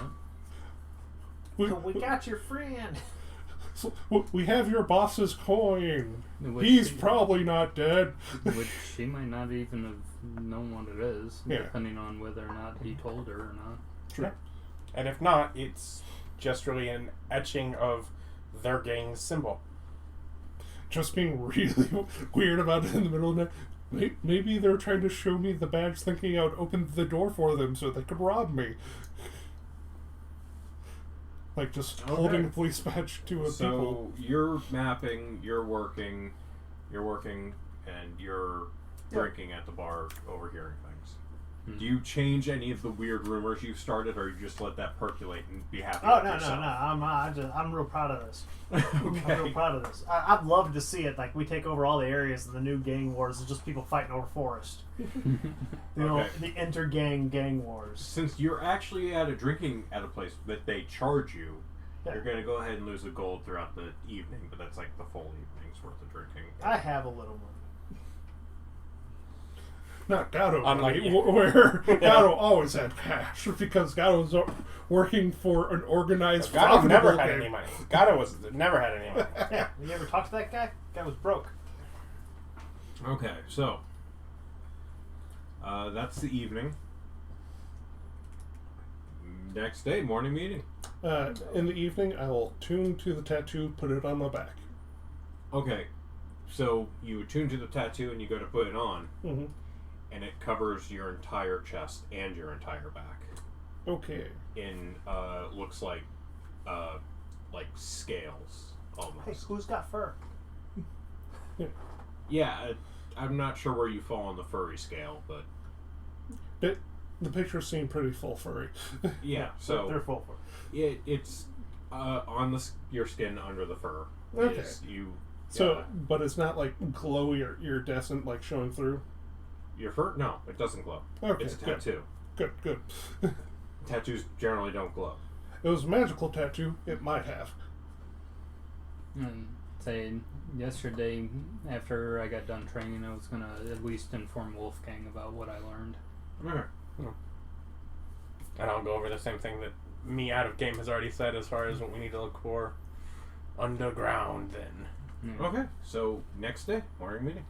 We got your friend. We have your boss's coin. Which He's she- probably not dead. Which she might not even have known what it is, Yeah. depending on whether or not he told her or not. True. And if not, it's just really an etching of their gang's symbol. Just being really weird about it in the middle of the night. Maybe they're trying to show me the badge thinking I would open the door for them so they could rob me. Like just holding a police badge to a people. So you're mapping, you're working, and you're drinking at the bar, overhearing things. Do you change any of the weird rumors you've started, or you just let that percolate and be happy Oh with no, yourself? I'm real proud of this. Okay. I'm real proud of this. I'd love to see it. Like, we take over all the areas and the new gang wars is just people fighting over Forest. Okay. The inter-gang wars. Since you're actually drinking at a place that they charge you, Yeah. you're going to go ahead and lose a gold throughout the evening, but that's like the full evening's worth of drinking. I have a little money. Not Gatto, Unlike money, you. where Gatto always had cash because Gatto was working for an organized. Gatto never profitable had gang. any money. Gatto never had any money. Yeah, you ever talk to that guy? Guy was broke. Okay, so that's the evening. Next day, morning meeting. In the evening, I will tune to the tattoo, put it on my back. Okay, so you attune to the tattoo and you go to put it on, Mm-hmm. and it covers your entire chest and your entire back Okay. in looks like scales almost. Hey, who's got fur? Yeah, I'm not sure where you fall on the furry scale, but The pictures seem pretty full furry. yeah. They're So full fur. it's on your skin under the fur. Okay. So, but it's not like glowy or iridescent, like showing through. Your fur? No, it doesn't glow. Okay, It's a good. tattoo. Good. Tattoos generally don't glow. It was a magical tattoo. It might have. And say yesterday, after I got done training, I was gonna at least inform Wolfgang about what I learned. Okay. And I'll go over the same thing that me out of game has already said as far as what we need to look for underground then. Okay. So next day, morning meeting.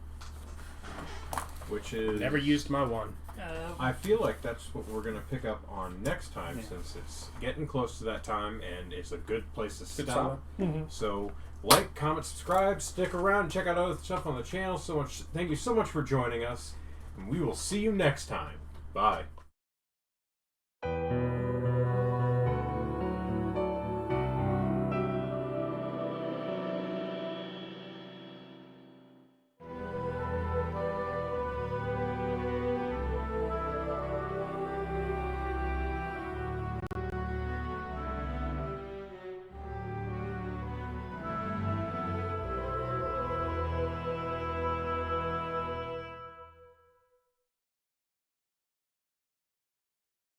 Which is Never used my one. I feel like that's what we're going to pick up on next time, Yeah. since it's getting close to that time and it's a good place to Good stop. Mm-hmm. So, like, comment, subscribe, stick around, check out other stuff on the channel. Thank you so much for joining us, and we will see you next time. Bye.